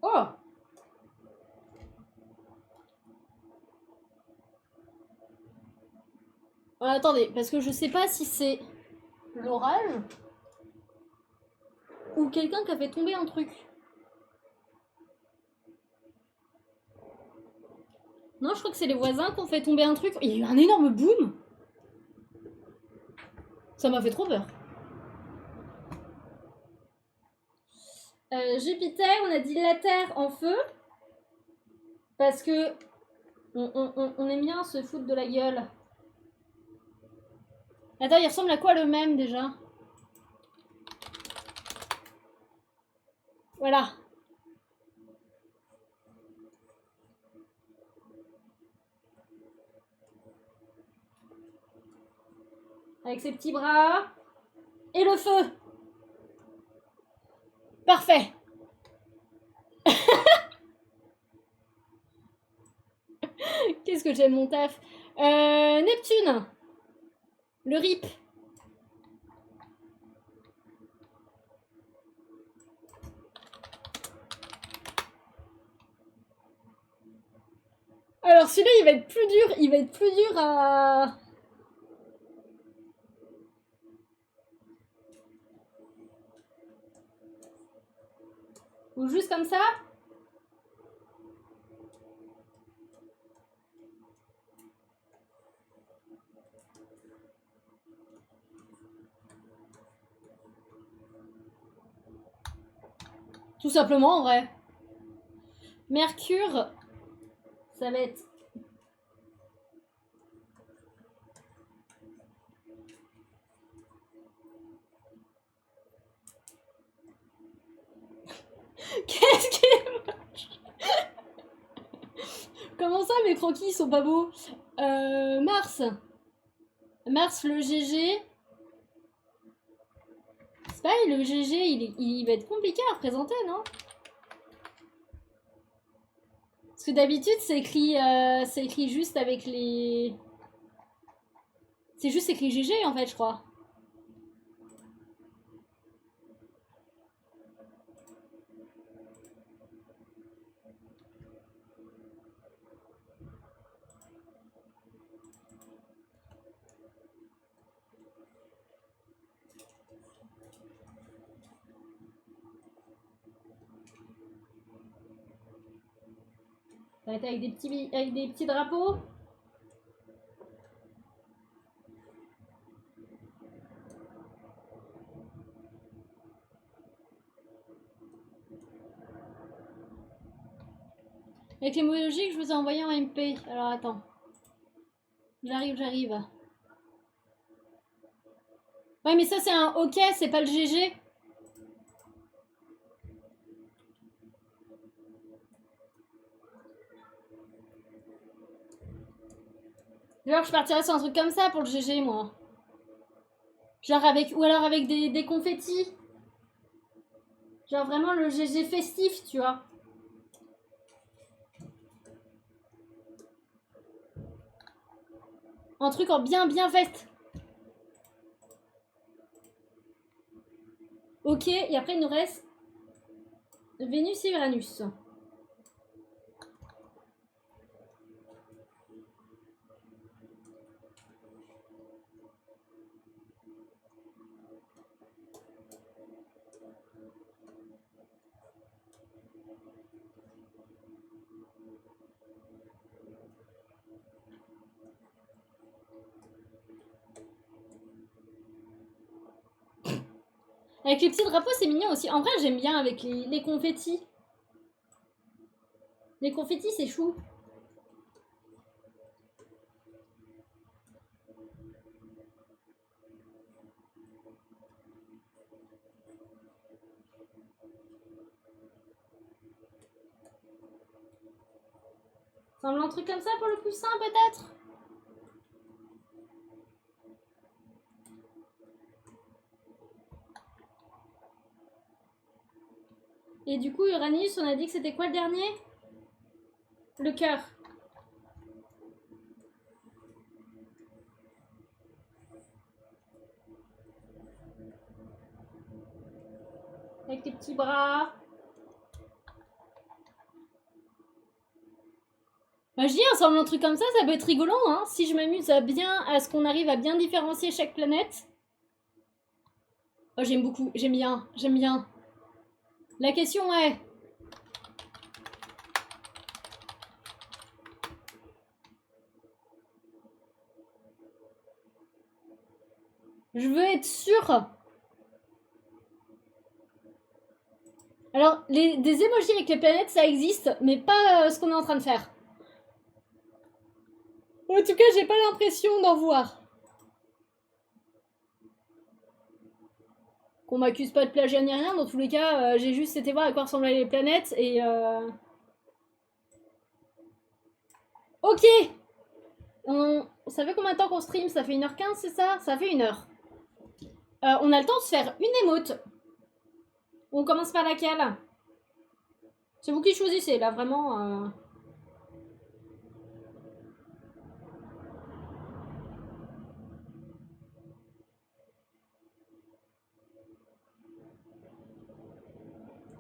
Oh! Attendez, parce que je sais pas si c'est l'orage ou quelqu'un qui a fait tomber un truc. Non, je crois que c'est les voisins qui ont fait tomber un truc. Il y a eu un énorme boom. Ça m'a fait trop peur. Jupiter, on a dit la Terre en feu. Parce que on aime bien se foutre de la gueule. Attends, il ressemble à quoi le même déjà? Voilà. Avec ses petits bras. Et le feu. Parfait. Qu'est-ce que j'aime mon taf. Neptune. Le RIP. Alors celui-là, il va être plus dur. Il va être plus dur à... Ou juste comme ça. Tout simplement, en vrai. Mercure, ça va être... Qu'est-ce qui est moche? Comment ça, mes croquis sont pas beaux? Mars. Mars, le GG. C'est pareil, le GG, il va être compliqué à représenter, non? Parce que d'habitude, c'est écrit juste avec les... C'est juste écrit GG, en fait, je crois. Ça va être avec des petits drapeaux. Avec les mots logiques, je vous ai envoyé en MP. Alors attends. J'arrive. Ouais, mais ça, c'est un OK, c'est pas le GG. Genre, je partirais sur un truc comme ça pour le GG, moi. Genre avec... Ou alors avec des confettis. Genre vraiment le GG festif, tu vois. Un truc en bien fest. Ok, et après il nous reste Vénus et Uranus. Avec les petits drapeaux, c'est mignon aussi. En vrai, j'aime bien avec les confettis. Les confettis, c'est chou. Semble un truc comme ça pour le coussin, peut-être? Et du coup, Uranus, on a dit que c'était quoi le dernier? Le cœur. Avec tes petits bras. Bah, je dis, un truc comme ça peut être rigolo, hein. Si je m'amuse à ce qu'on arrive à bien différencier chaque planète. Oh, j'aime beaucoup, j'aime bien. La question est... Je veux être sûre. Alors, des emojis avec les planètes, ça existe, mais pas ce qu'on est en train de faire. En tout cas, j'ai pas l'impression d'en voir. Qu'on m'accuse pas de plagiat ni rien, dans tous les cas, j'ai juste été voir à quoi ressemblaient les planètes et... Ok. Ça fait combien de temps qu'on stream? Ça fait 1h15, c'est ça? Ça fait 1h. On a le temps de se faire une émote. On commence par laquelle? C'est vous qui choisissez, là, vraiment...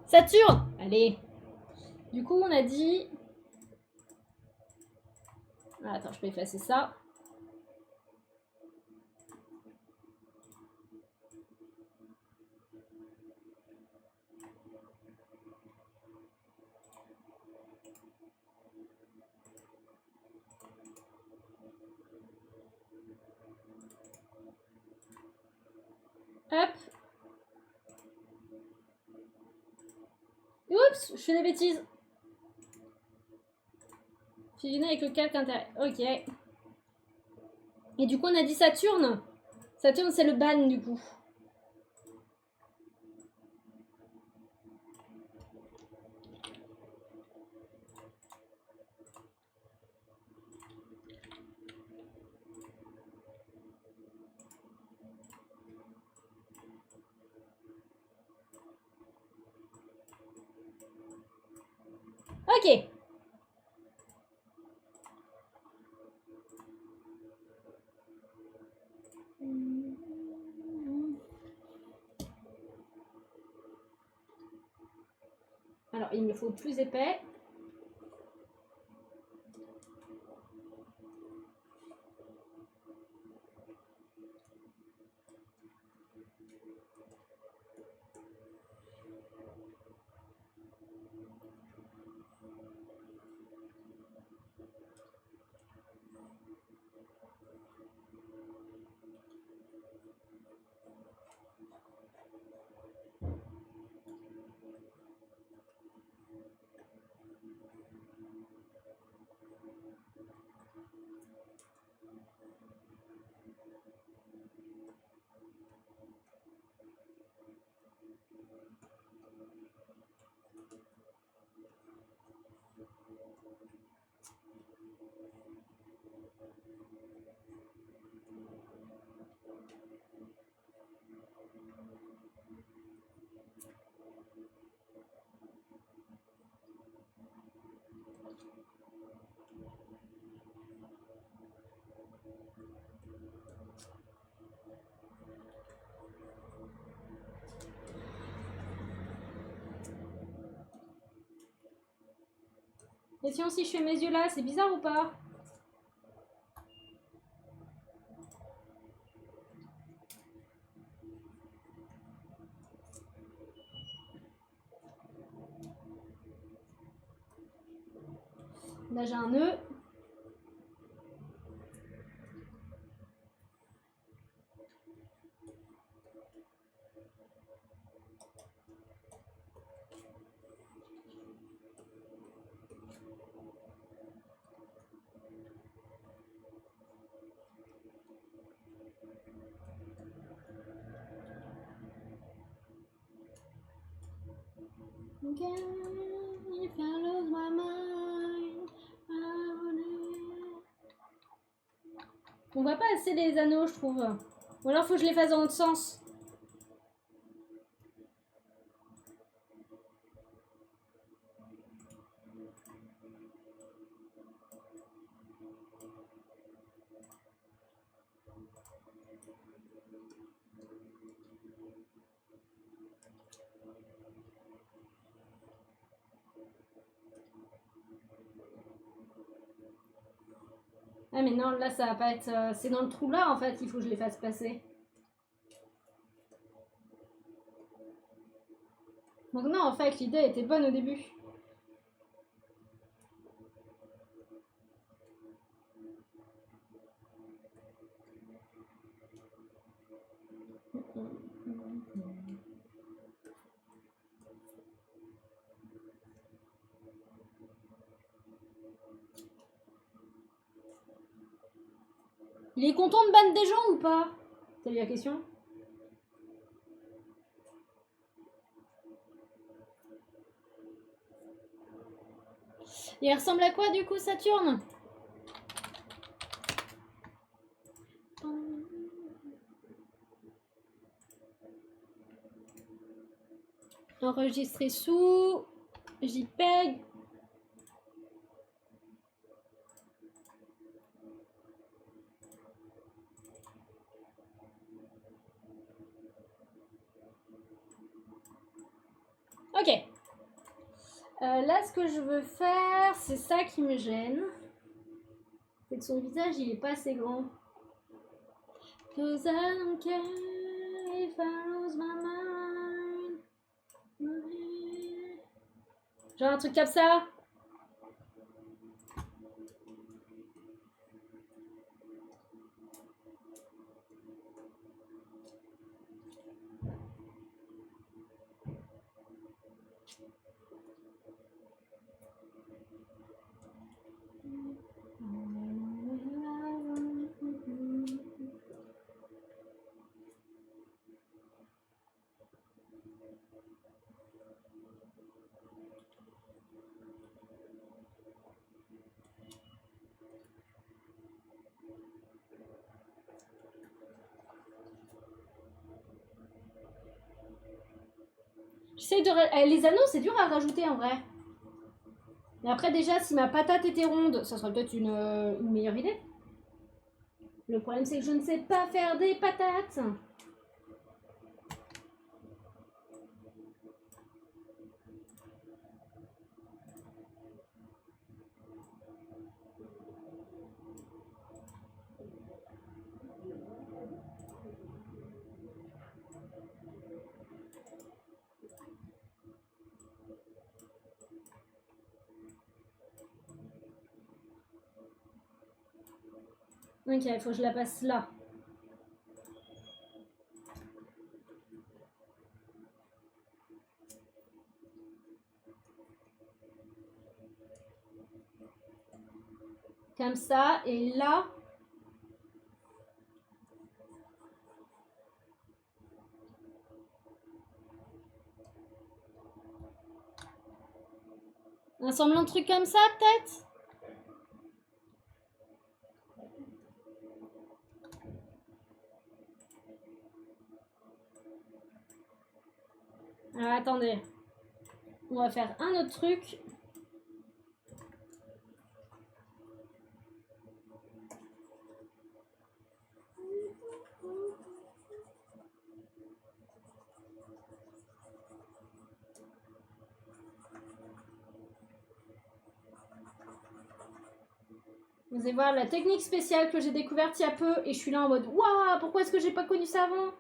Saturne! Allez. Du coup, on a dit... Ah, attends, je peux effacer ça. Hop. Oups, je fais des bêtises. Fusionner avec le calque intérieur. Ok. Et du coup, on a dit Saturne. Saturne, c'est le ban, du coup. Ok. Alors, il me faut plus épais. Question si je fais mes yeux là, c'est bizarre ou pas? Là, j'ai un nœud. On voit pas assez les anneaux, je trouve. Ou alors, faut que je les fasse dans l'autre sens. Ah mais non, là ça va pas être... c'est dans le trou là en fait, il faut que je les fasse passer. Donc non, en fait, l'idée était bonne au début. Il est content de ban des gens ou pas? C'est la question. Il ressemble à quoi du coup Saturne? Enregistrer sous JPEG. Ok. Là, ce que je veux faire, c'est ça qui me gêne. C'est que son visage, il est pas assez grand. Cause I don't care if I lose my mind. Genre un truc comme ça. J'essaye de... Les anneaux, c'est dur à rajouter en vrai. Mais après, déjà, si ma patate était ronde, ça serait peut-être une meilleure idée. Le problème, c'est que je ne sais pas faire des patates. Ok, il faut que je la passe là. Comme ça, et là... Un semblant de truc comme ça, peut-être? Alors, attendez. On va faire un autre truc. Vous allez voir la technique spéciale que j'ai découverte il y a peu et je suis là en mode waouh, pourquoi est-ce que j'ai pas connu ça avant?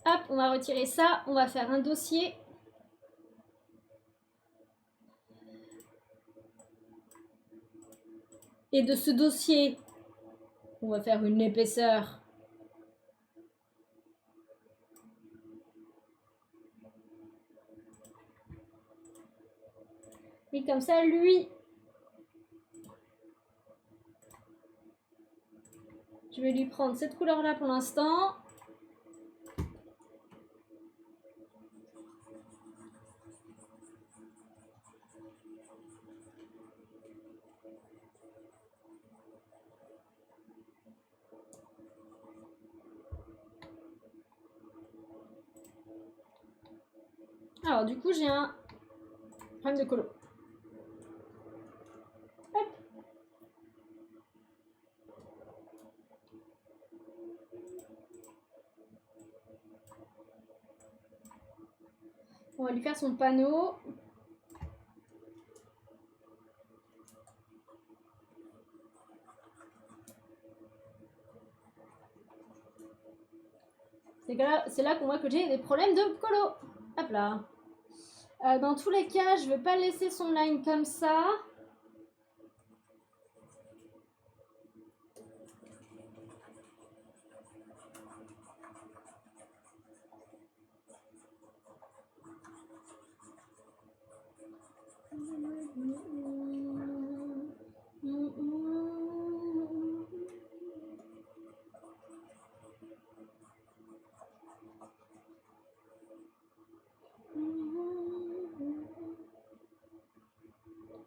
Hop, on va retirer ça, on va faire un dossier. Et de ce dossier, on va faire une épaisseur. Et comme ça, lui, je vais lui prendre cette couleur-là pour l'instant. Alors, du coup, j'ai un problème de colo. Hop. On va lui faire son panneau. C'est là qu'on voit que j'ai des problèmes de colo. Hop là. Dans tous les cas, je vais pas laisser son line comme ça.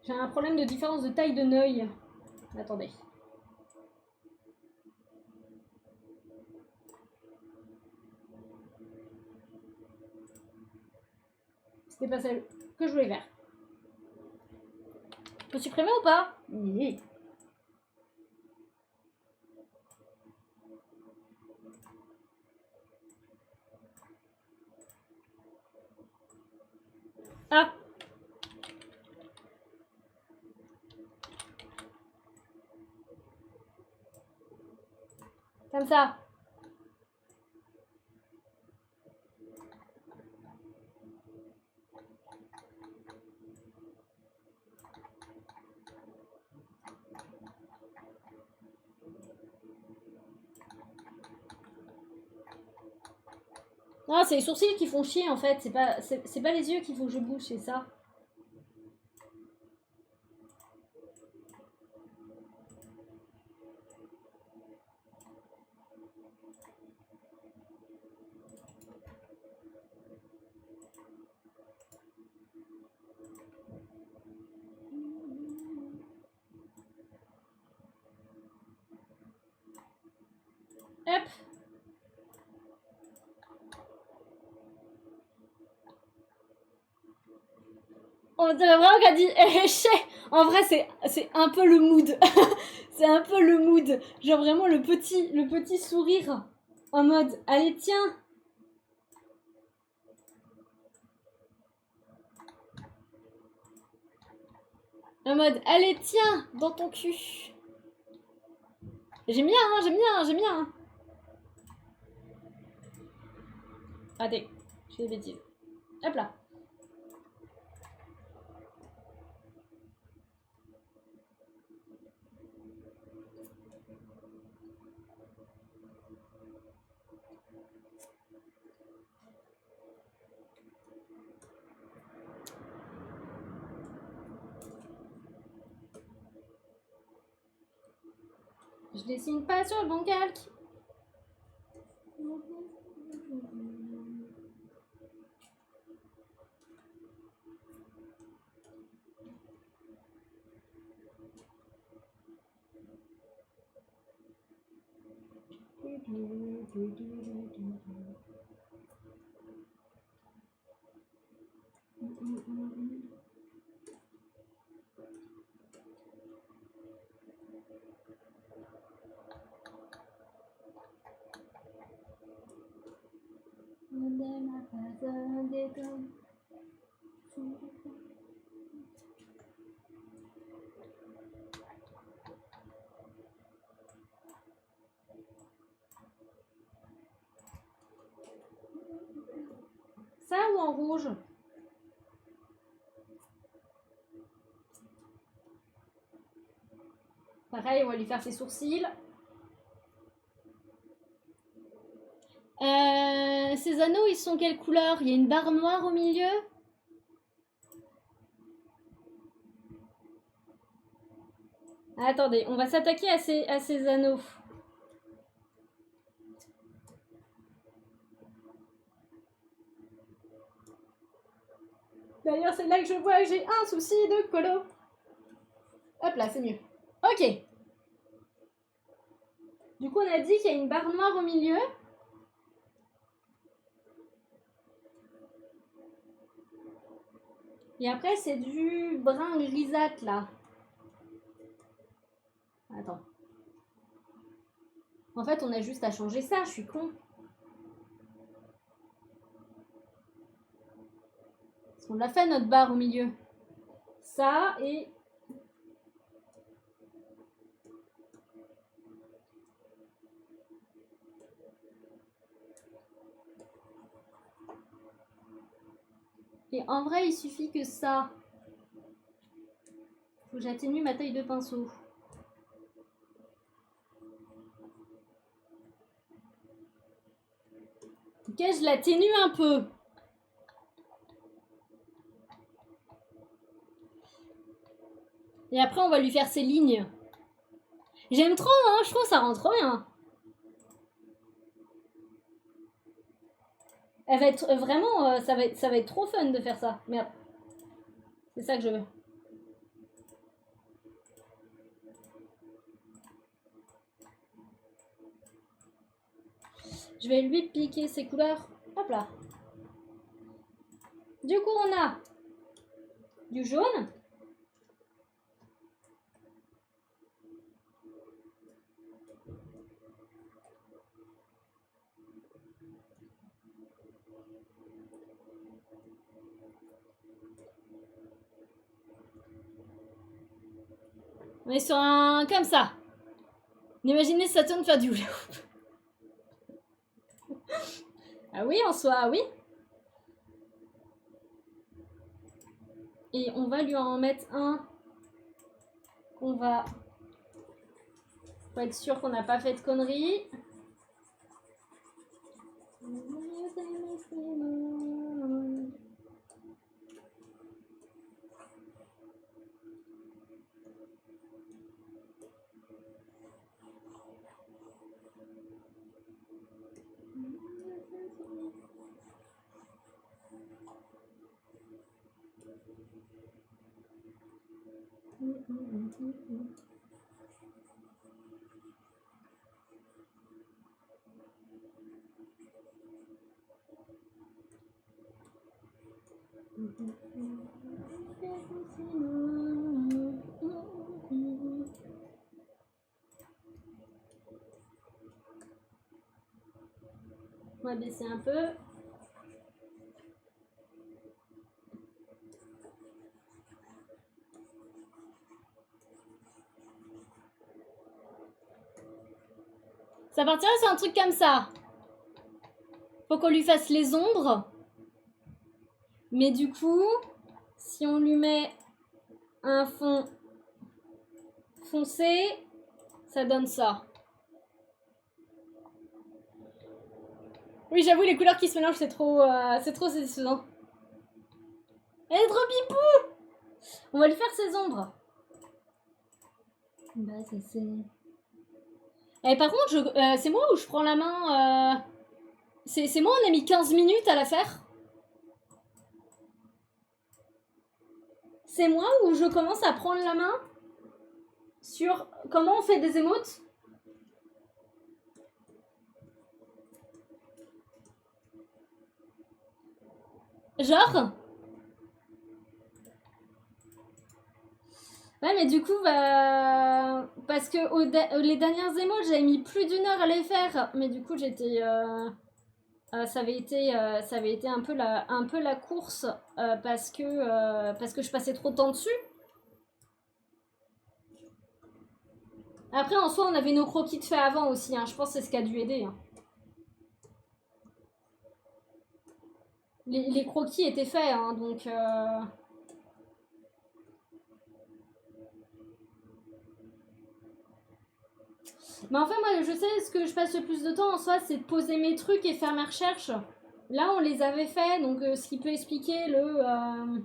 J'ai un problème de différence de taille de neuil. Attendez. C'était pas celle que je voulais faire. Je peux supprimer ou pas? Oui. Ah. Comme ça. Non, c'est les sourcils qui font chier en fait. C'est pas les yeux qu'il faut que je bouge, c'est ça. Hop. On dirait vraiment qu'elle dit En vrai, c'est un peu le mood. C'est un peu le mood. Genre vraiment le petit sourire. En mode, allez, tiens. En mode, allez, tiens, dans ton cul. J'aime bien, hein, j'aime bien, j'aime bien. Hein. Attends, je fais des bêtises. Hop là. Je dessine pas sur le bon calque. Ça ou en rouge? Pareil, on va lui faire ses sourcils. Ces anneaux, ils sont quelle couleur? Il y a une barre noire au milieu? Attendez, on va s'attaquer à ces anneaux. D'ailleurs, c'est là que je vois que j'ai un souci de colo. Hop là, c'est mieux. Ok. Du coup, on a dit qu'il y a une barre noire au milieu. Et après, c'est du brun grisâtre, là. Attends. En fait, on a juste à changer ça, je suis con. Parce qu'on l'a fait, notre barre au milieu. Ça, et... Et en vrai, il suffit que ça. Faut que j'atténue ma taille de pinceau. Ok, je l'atténue un peu. Et après, on va lui faire ses lignes. J'aime trop, hein, je trouve ça rend trop bien. Elle va être vraiment... ça va être trop fun de faire ça. Merde. C'est ça que je veux. Je vais lui piquer ses couleurs. Hop là. Du coup, on a du jaune. On est sur un... comme ça. Imaginez Saturne faire du hula hoop. Ah oui, en soi, oui. Et on va lui en mettre un. On va... Pour être sûr qu'on n'a pas fait de conneries. On va baisser un peu. Ça partirait sur un truc comme ça. Faut qu'on lui fasse les ombres. Mais du coup, si on lui met un fond foncé, ça donne ça. Oui, j'avoue, les couleurs qui se mélangent, c'est trop satisfaisant. Elle est trop pipou. On va lui faire ses ombres. Bah, c'est... Et par contre, c'est moi où je prends la main... C'est moi, on a mis 15 minutes à la faire. C'est moi où je commence à prendre la main sur comment on fait des émotes. Genre. Ouais, mais du coup, bah... Parce que les dernières émotes, j'avais mis plus d'1 heure à les faire. Mais du coup, j'étais... ça avait été un peu la course parce que je passais trop de temps dessus. Après, en soi, on avait nos croquis de fait avant aussi. Hein. Je pense que c'est ce qui a dû aider. Hein. Les croquis étaient faits, hein, donc... Mais en fait, moi, je sais, ce que je passe le plus de temps en soi, c'est de poser mes trucs et faire mes recherches. Là, on les avait fait, donc ce qui peut expliquer le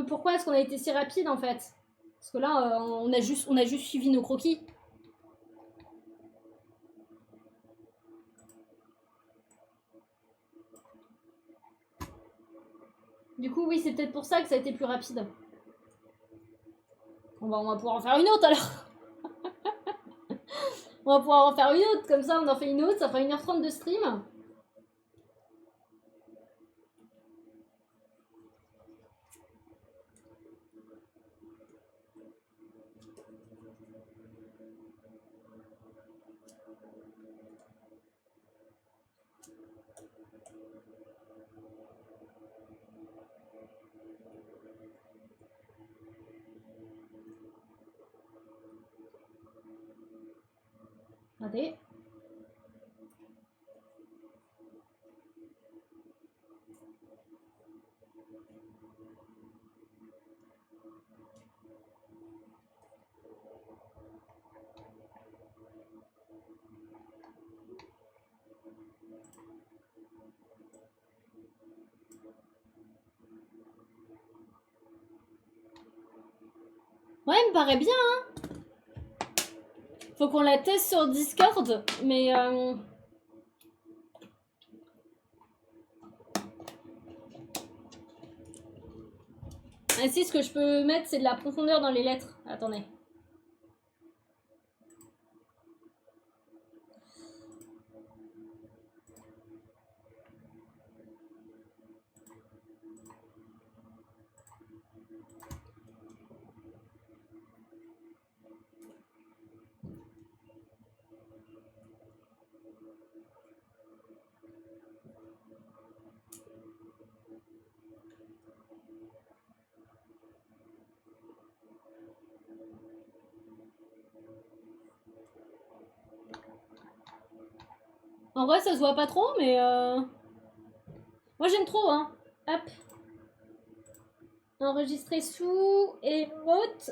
pourquoi est-ce qu'on a été si rapide, en fait. Parce que là, on a juste suivi nos croquis. Du coup, oui, c'est peut-être pour ça que ça a été plus rapide. On va pouvoir en faire une autre, alors. On va pouvoir en faire une autre, comme ça, on en fait une autre, ça fera 1h30 de stream. Attendez. Ouais, il me paraît bien, hein. Faut qu'on la teste sur Discord, mais... Ah si, ce que je peux mettre, c'est de la profondeur dans les lettres. Attendez. En vrai, ça se voit pas trop, mais... Moi j'aime trop, hein. Hop. Enregistrer sous emote.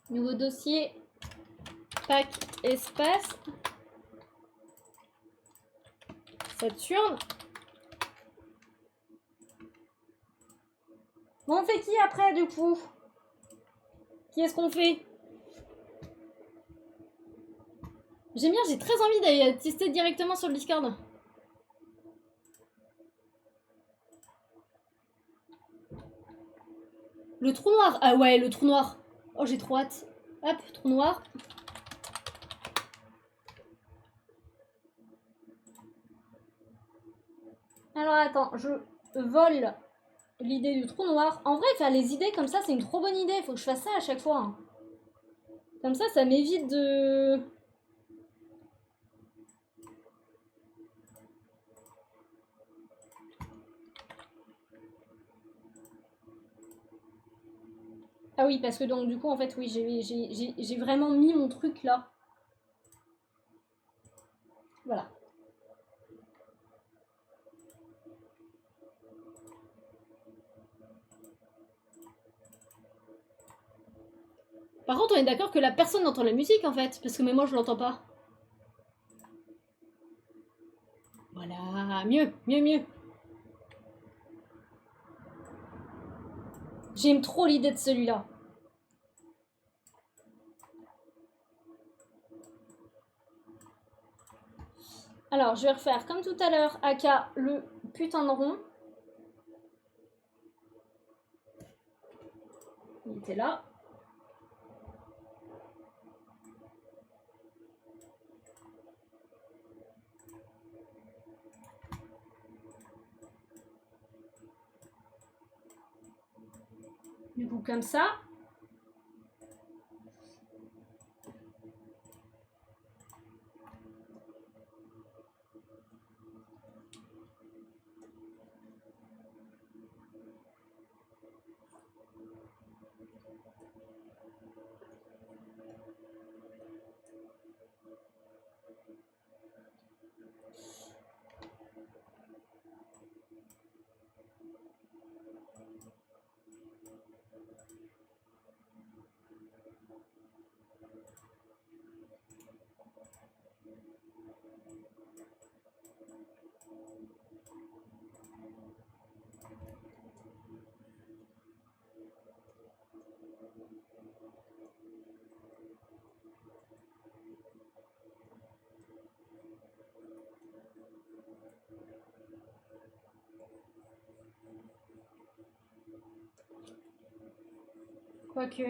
Nouveau dossier. Pack espace. Saturne. Bon, on fait qui après du coup? Qui est-ce qu'on fait? J'aime bien, j'ai très envie d'aller tester directement sur le Discord. Le trou noir. Ah ouais, le trou noir. Oh, j'ai trop hâte. Hop, trou noir. Alors attends, je vole l'idée du trou noir. En vrai, faire les idées comme ça, c'est une trop bonne idée. Faut que je fasse ça à chaque fois, hein. Comme ça m'évite de... Ah oui, parce que donc du coup, en fait, oui, j'ai vraiment mis mon truc là. Voilà. Par contre, on est d'accord que la personne n'entend la musique, en fait. Parce que même moi, je l'entends pas. Voilà, mieux, mieux, mieux. J'aime trop l'idée de celui-là. Alors, je vais refaire comme tout à l'heure, aka le putain de rond. Il était là. Du coup, comme ça. Quoique.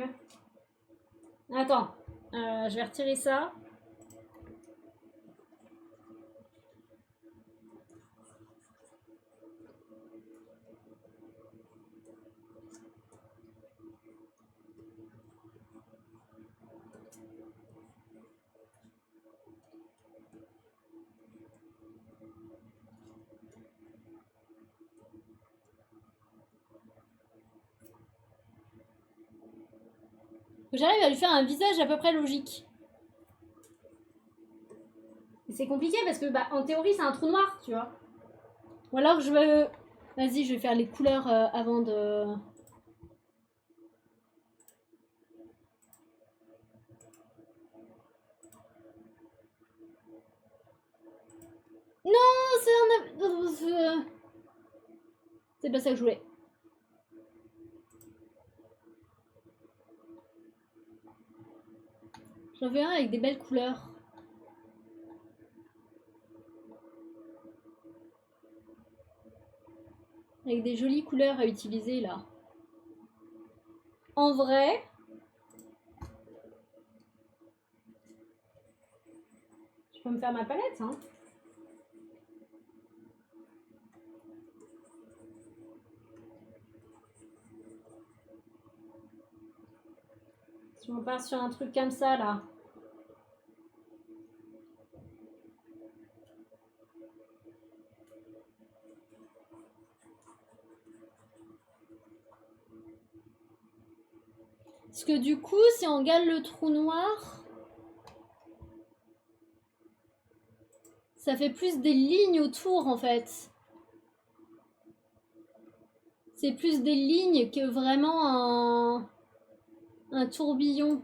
Attends, je vais retirer ça. J'arrive à lui faire un visage à peu près logique. C'est compliqué parce que, bah, en théorie, c'est un trou noir, tu vois. Ou alors je veux... Vas-y, je vais faire les couleurs avant de... Non, c'est un... C'est pas ça que je voulais. J'en veux un avec des belles couleurs. Avec des jolies couleurs à utiliser, là. En vrai... Je peux me faire ma palette, hein. Si on part sur un truc comme ça, là. Parce que du coup, si on regarde le trou noir, ça fait plus des lignes autour, en fait. C'est plus des lignes que vraiment un tourbillon.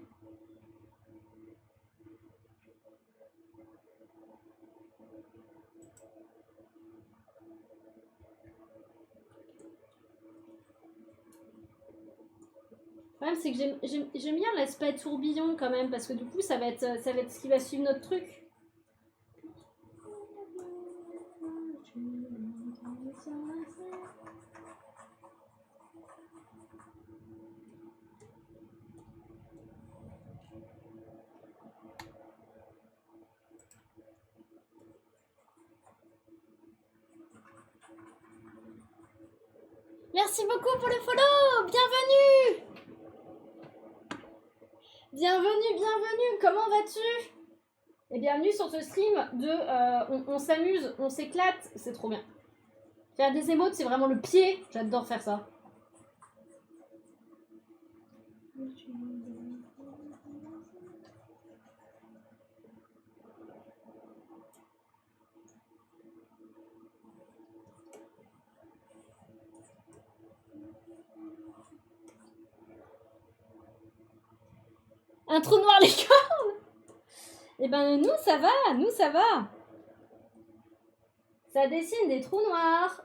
Le problème, c'est que j'aime bien l'aspect tourbillon quand même, parce que du coup, ça va être ce qui va suivre notre truc. Merci beaucoup pour le follow. Bienvenue. Bienvenue, comment vas-tu? Et bienvenue sur ce stream de on s'amuse, on s'éclate, c'est trop bien. Faire des émotes, c'est vraiment le pied, j'adore faire ça. Un trou noir les cornes. Eh ben nous ça va, Ça dessine des trous noirs.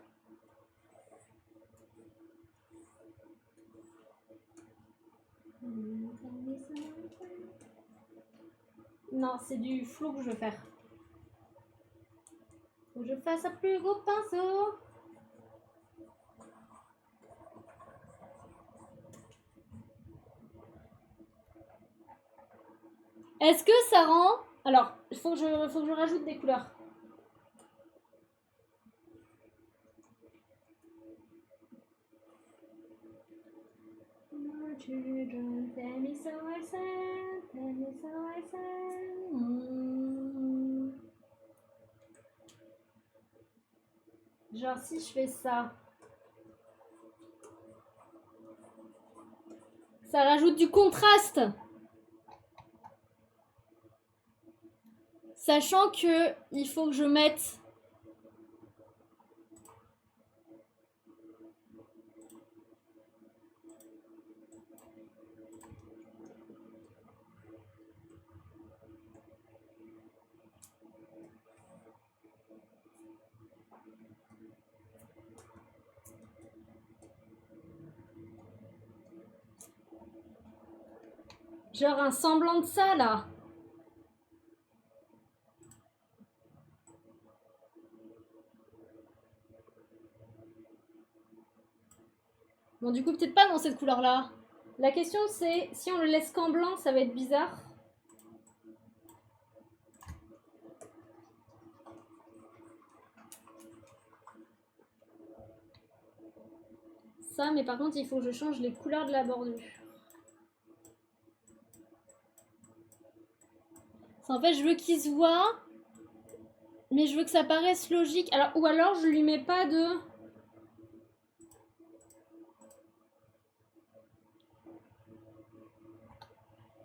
Non, c'est du flou que je veux faire. Faut que je fasse un plus gros pinceau. Est-ce que ça rend... Alors, il faut que je rajoute des couleurs. Genre si je fais ça, ça rajoute du contraste. Sachant que il faut que je mette... Genre un semblant de ça là. Bon du coup peut-être pas dans cette couleur là. La question c'est si on le laisse qu'en blanc ça va être bizarre. Ça mais par contre il faut que je change les couleurs de la bordure. En fait, je veux qu'il se voit, mais je veux que ça paraisse logique. Alors, ou alors, je lui mets pas de...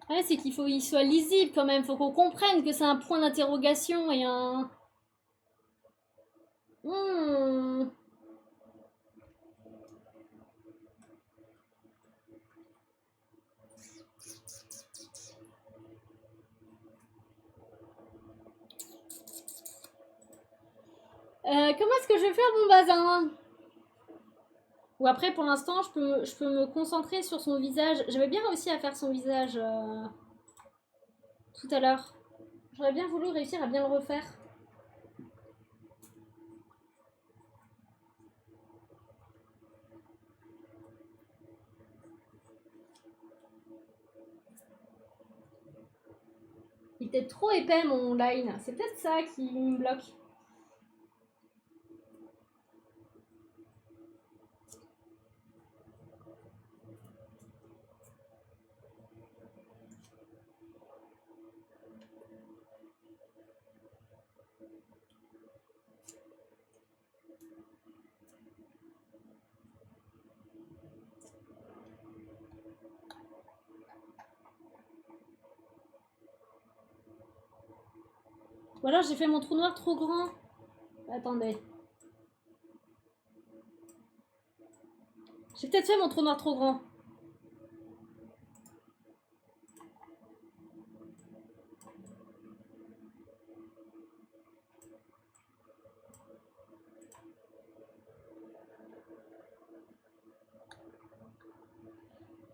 Ouais, c'est qu'il faut qu'il soit lisible quand même. Faut qu'on comprenne que c'est un point d'interrogation et un... Comment est-ce que je vais faire mon bazin? Ou après, pour l'instant, je peux me concentrer sur son visage. J'avais bien réussi à faire son visage tout à l'heure. J'aurais bien voulu réussir à bien le refaire. Il était trop épais mon line. C'est peut-être ça qui me bloque. Ou alors j'ai fait mon trou noir trop grand. Attendez. J'ai peut-être fait mon trou noir trop grand.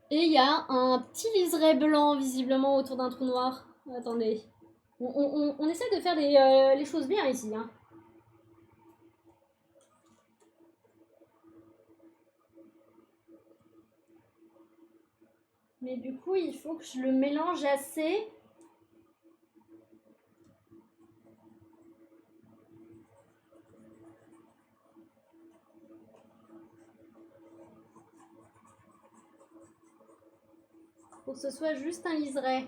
Et il y a un petit liseré blanc visiblement autour d'un trou noir. Attendez. On essaie de faire les choses bien ici. Hein. Mais du coup, il faut que je le mélange assez. Pour que ce soit juste un liseré.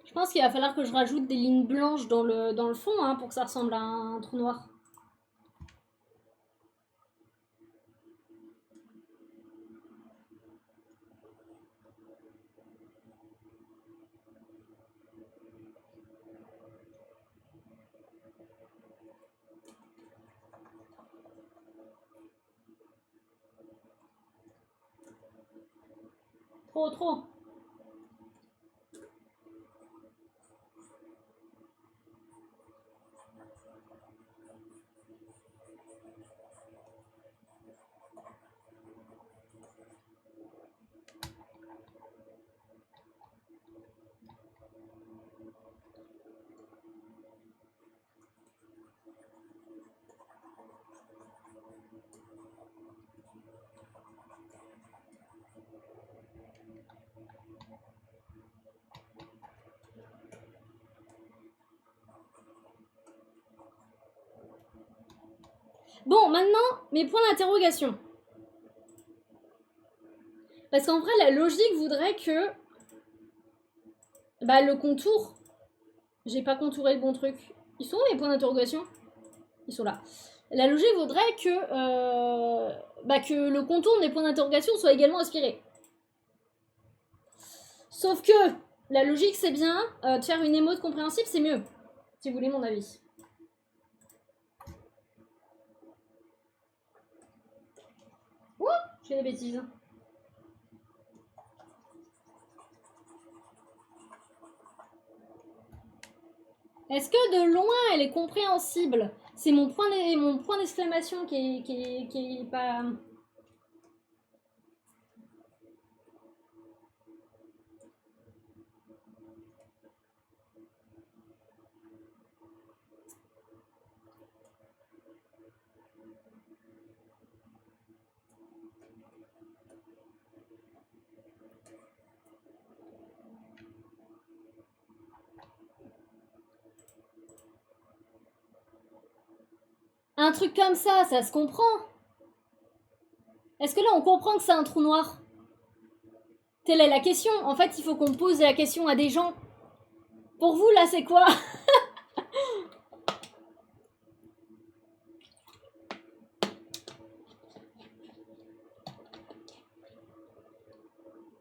Je pense qu'il va falloir que je rajoute des lignes blanches dans le fond hein, pour que ça ressemble à un trou noir. Trop. Bon, maintenant, mes points d'interrogation. Parce qu'en vrai, la logique voudrait que... Bah, le contour... J'ai pas contouré le bon truc. Ils sont où mes points d'interrogation? Ils sont là. La logique voudrait que... Bah, que le contour de mes points d'interrogation soit également aspiré. Sauf que... La logique, c'est bien. De faire une émote compréhensible, c'est mieux. Si vous voulez mon avis. Ouh, je fais des bêtises. Est-ce que de loin elle est compréhensible? C'est mon point d'exclamation qui est pas... Un truc comme ça se comprend. Est-ce que là, on comprend que c'est un trou noir? Telle est la question. En fait, il faut qu'on pose la question à des gens. Pour vous, là, c'est quoi?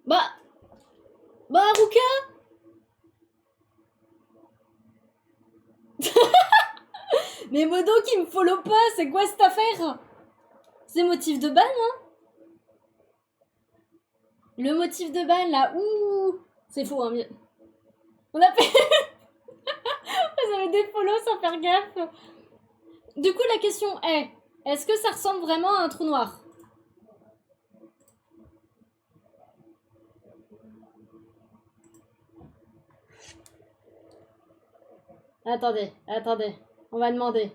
Bah, Ruka. Mais Modo qui me follow pas, c'est quoi cette affaire? C'est motif de ban, hein? Le motif de ban, là, ouh. C'est faux, hein. On a fait... Vous avez des follow sans faire gaffe. Du coup, la question est, est-ce que ça ressemble vraiment à un trou noir? Attendez. On va demander.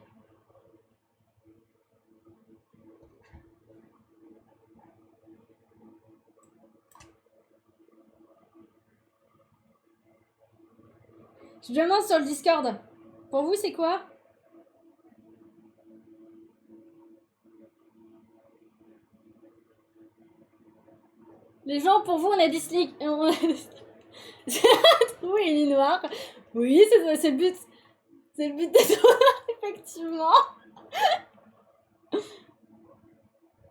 Je demande sur le Discord. Pour vous, c'est quoi? Les gens, pour vous, on a dislike. Oui, il est noir. Oui, c'est le but. C'est le but des tourneurs, effectivement.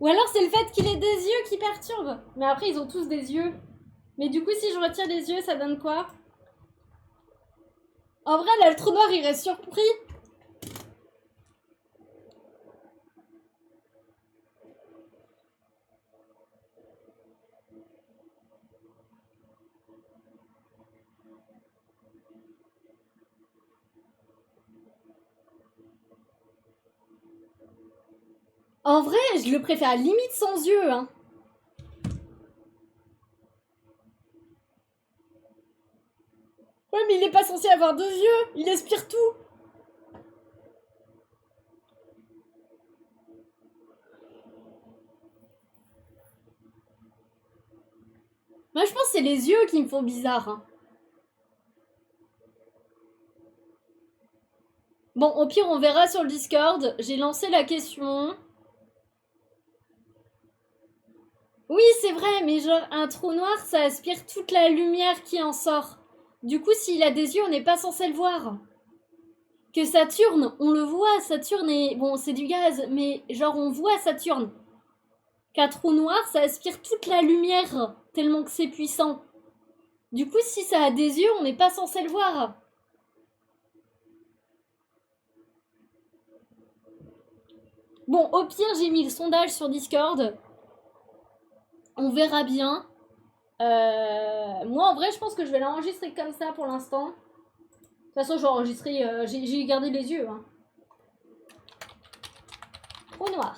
Ou alors c'est le fait qu'il ait des yeux qui perturbe. Mais après, ils ont tous des yeux. Mais du coup, si je retire les yeux, ça donne quoi? En vrai, là, le trou noir, il reste surpris. En vrai, je le préfère limite sans yeux, hein. Ouais, mais il est pas censé avoir deux yeux. Il aspire tout. Moi, je pense que c'est les yeux qui me font bizarre, hein. Bon, au pire, on verra sur le Discord. J'ai lancé la question. Oui, c'est vrai, mais genre, un trou noir, ça aspire toute la lumière qui en sort. Du coup, s'il a des yeux, on n'est pas censé le voir. Que Saturne, on le voit, Saturne est... Bon, c'est du gaz, mais genre, on voit Saturne. Qu'un trou noir, ça aspire toute la lumière, tellement que c'est puissant. Du coup, si ça a des yeux, on n'est pas censé le voir. Bon, au pire, j'ai mis le sondage sur Discord. On verra bien. Moi, en vrai, je pense que je vais l'enregistrer comme ça pour l'instant. De toute façon, je vais enregistrer... j'ai gardé les yeux. Hein. Trou noir.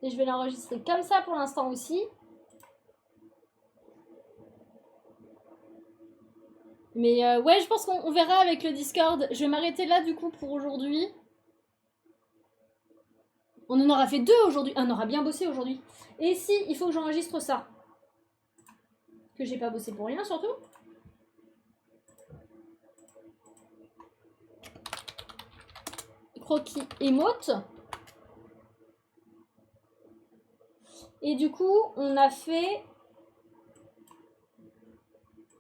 Et je vais l'enregistrer comme ça pour l'instant aussi. Mais ouais, je pense qu'on verra avec le Discord. Je vais m'arrêter là du coup pour aujourd'hui. On en aura fait 2 aujourd'hui. On aura bien bossé aujourd'hui. Et si, il faut que j'enregistre ça. Que j'ai pas bossé pour rien surtout. Croquis émote. Et du coup, on a fait...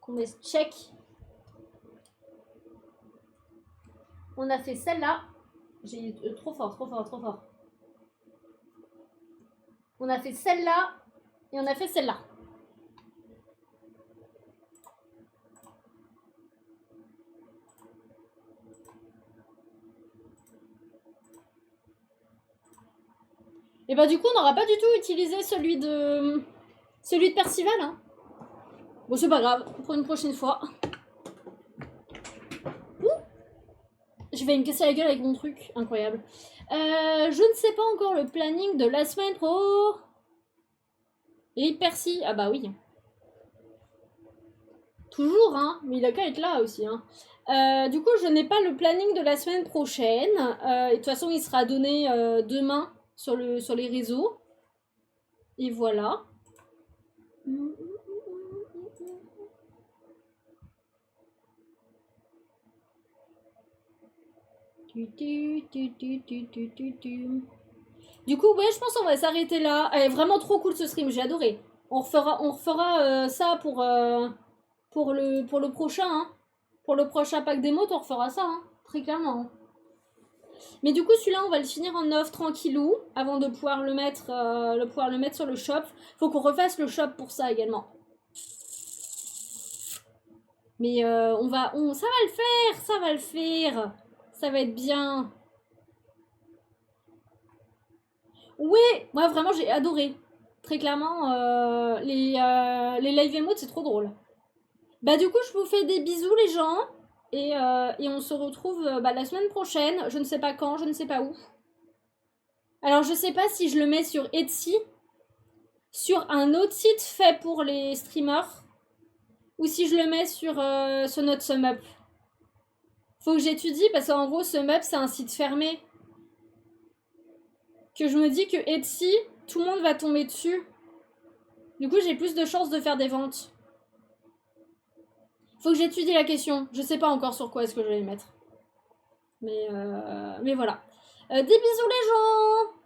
Qu'on met check. On a fait celle-là. J'ai trop fort, trop fort, trop fort. On a fait celle-là et on a fait celle-là. Et bah du coup, on n'aura pas du tout utilisé celui de Percival. Hein. Bon, c'est pas grave, pour une prochaine fois. Je vais me casser la gueule avec mon truc, incroyable. Je ne sais pas encore le planning de la semaine pro. Et Percy, ah bah oui. Toujours, hein, mais il a qu'à être là aussi. Hein. Du coup, je n'ai pas le planning de la semaine prochaine. Et de toute façon, il sera donné demain sur les réseaux. Et voilà. Du coup, ouais, je pense qu'on va s'arrêter là. Elle est vraiment trop cool ce stream, j'ai adoré. On refera ça pour le prochain. Hein. Pour le prochain pack d'émotes, on refera ça, hein, très clairement. Mais du coup, celui-là, on va le finir en off tranquillou avant de pouvoir le mettre sur le shop. Faut qu'on refasse le shop pour ça également. Mais ça va le faire, ça va le faire. Ça va être bien. Oui, moi vraiment j'ai adoré. Très clairement, les live emotes c'est trop drôle. Bah du coup je vous fais des bisous les gens et on se retrouve la semaine prochaine. Je ne sais pas quand, je ne sais pas où. Alors je sais pas si je le mets sur Etsy, sur un autre site fait pour les streamers, ou si je le mets sur notre SumUp. Faut que j'étudie parce qu'en gros SumUp c'est un site fermé. Que je me dis que Etsy, tout le monde va tomber dessus. Du coup, j'ai plus de chances de faire des ventes. Faut que j'étudie la question. Je sais pas encore sur quoi est-ce que je vais le mettre. Mais voilà. Des bisous les gens!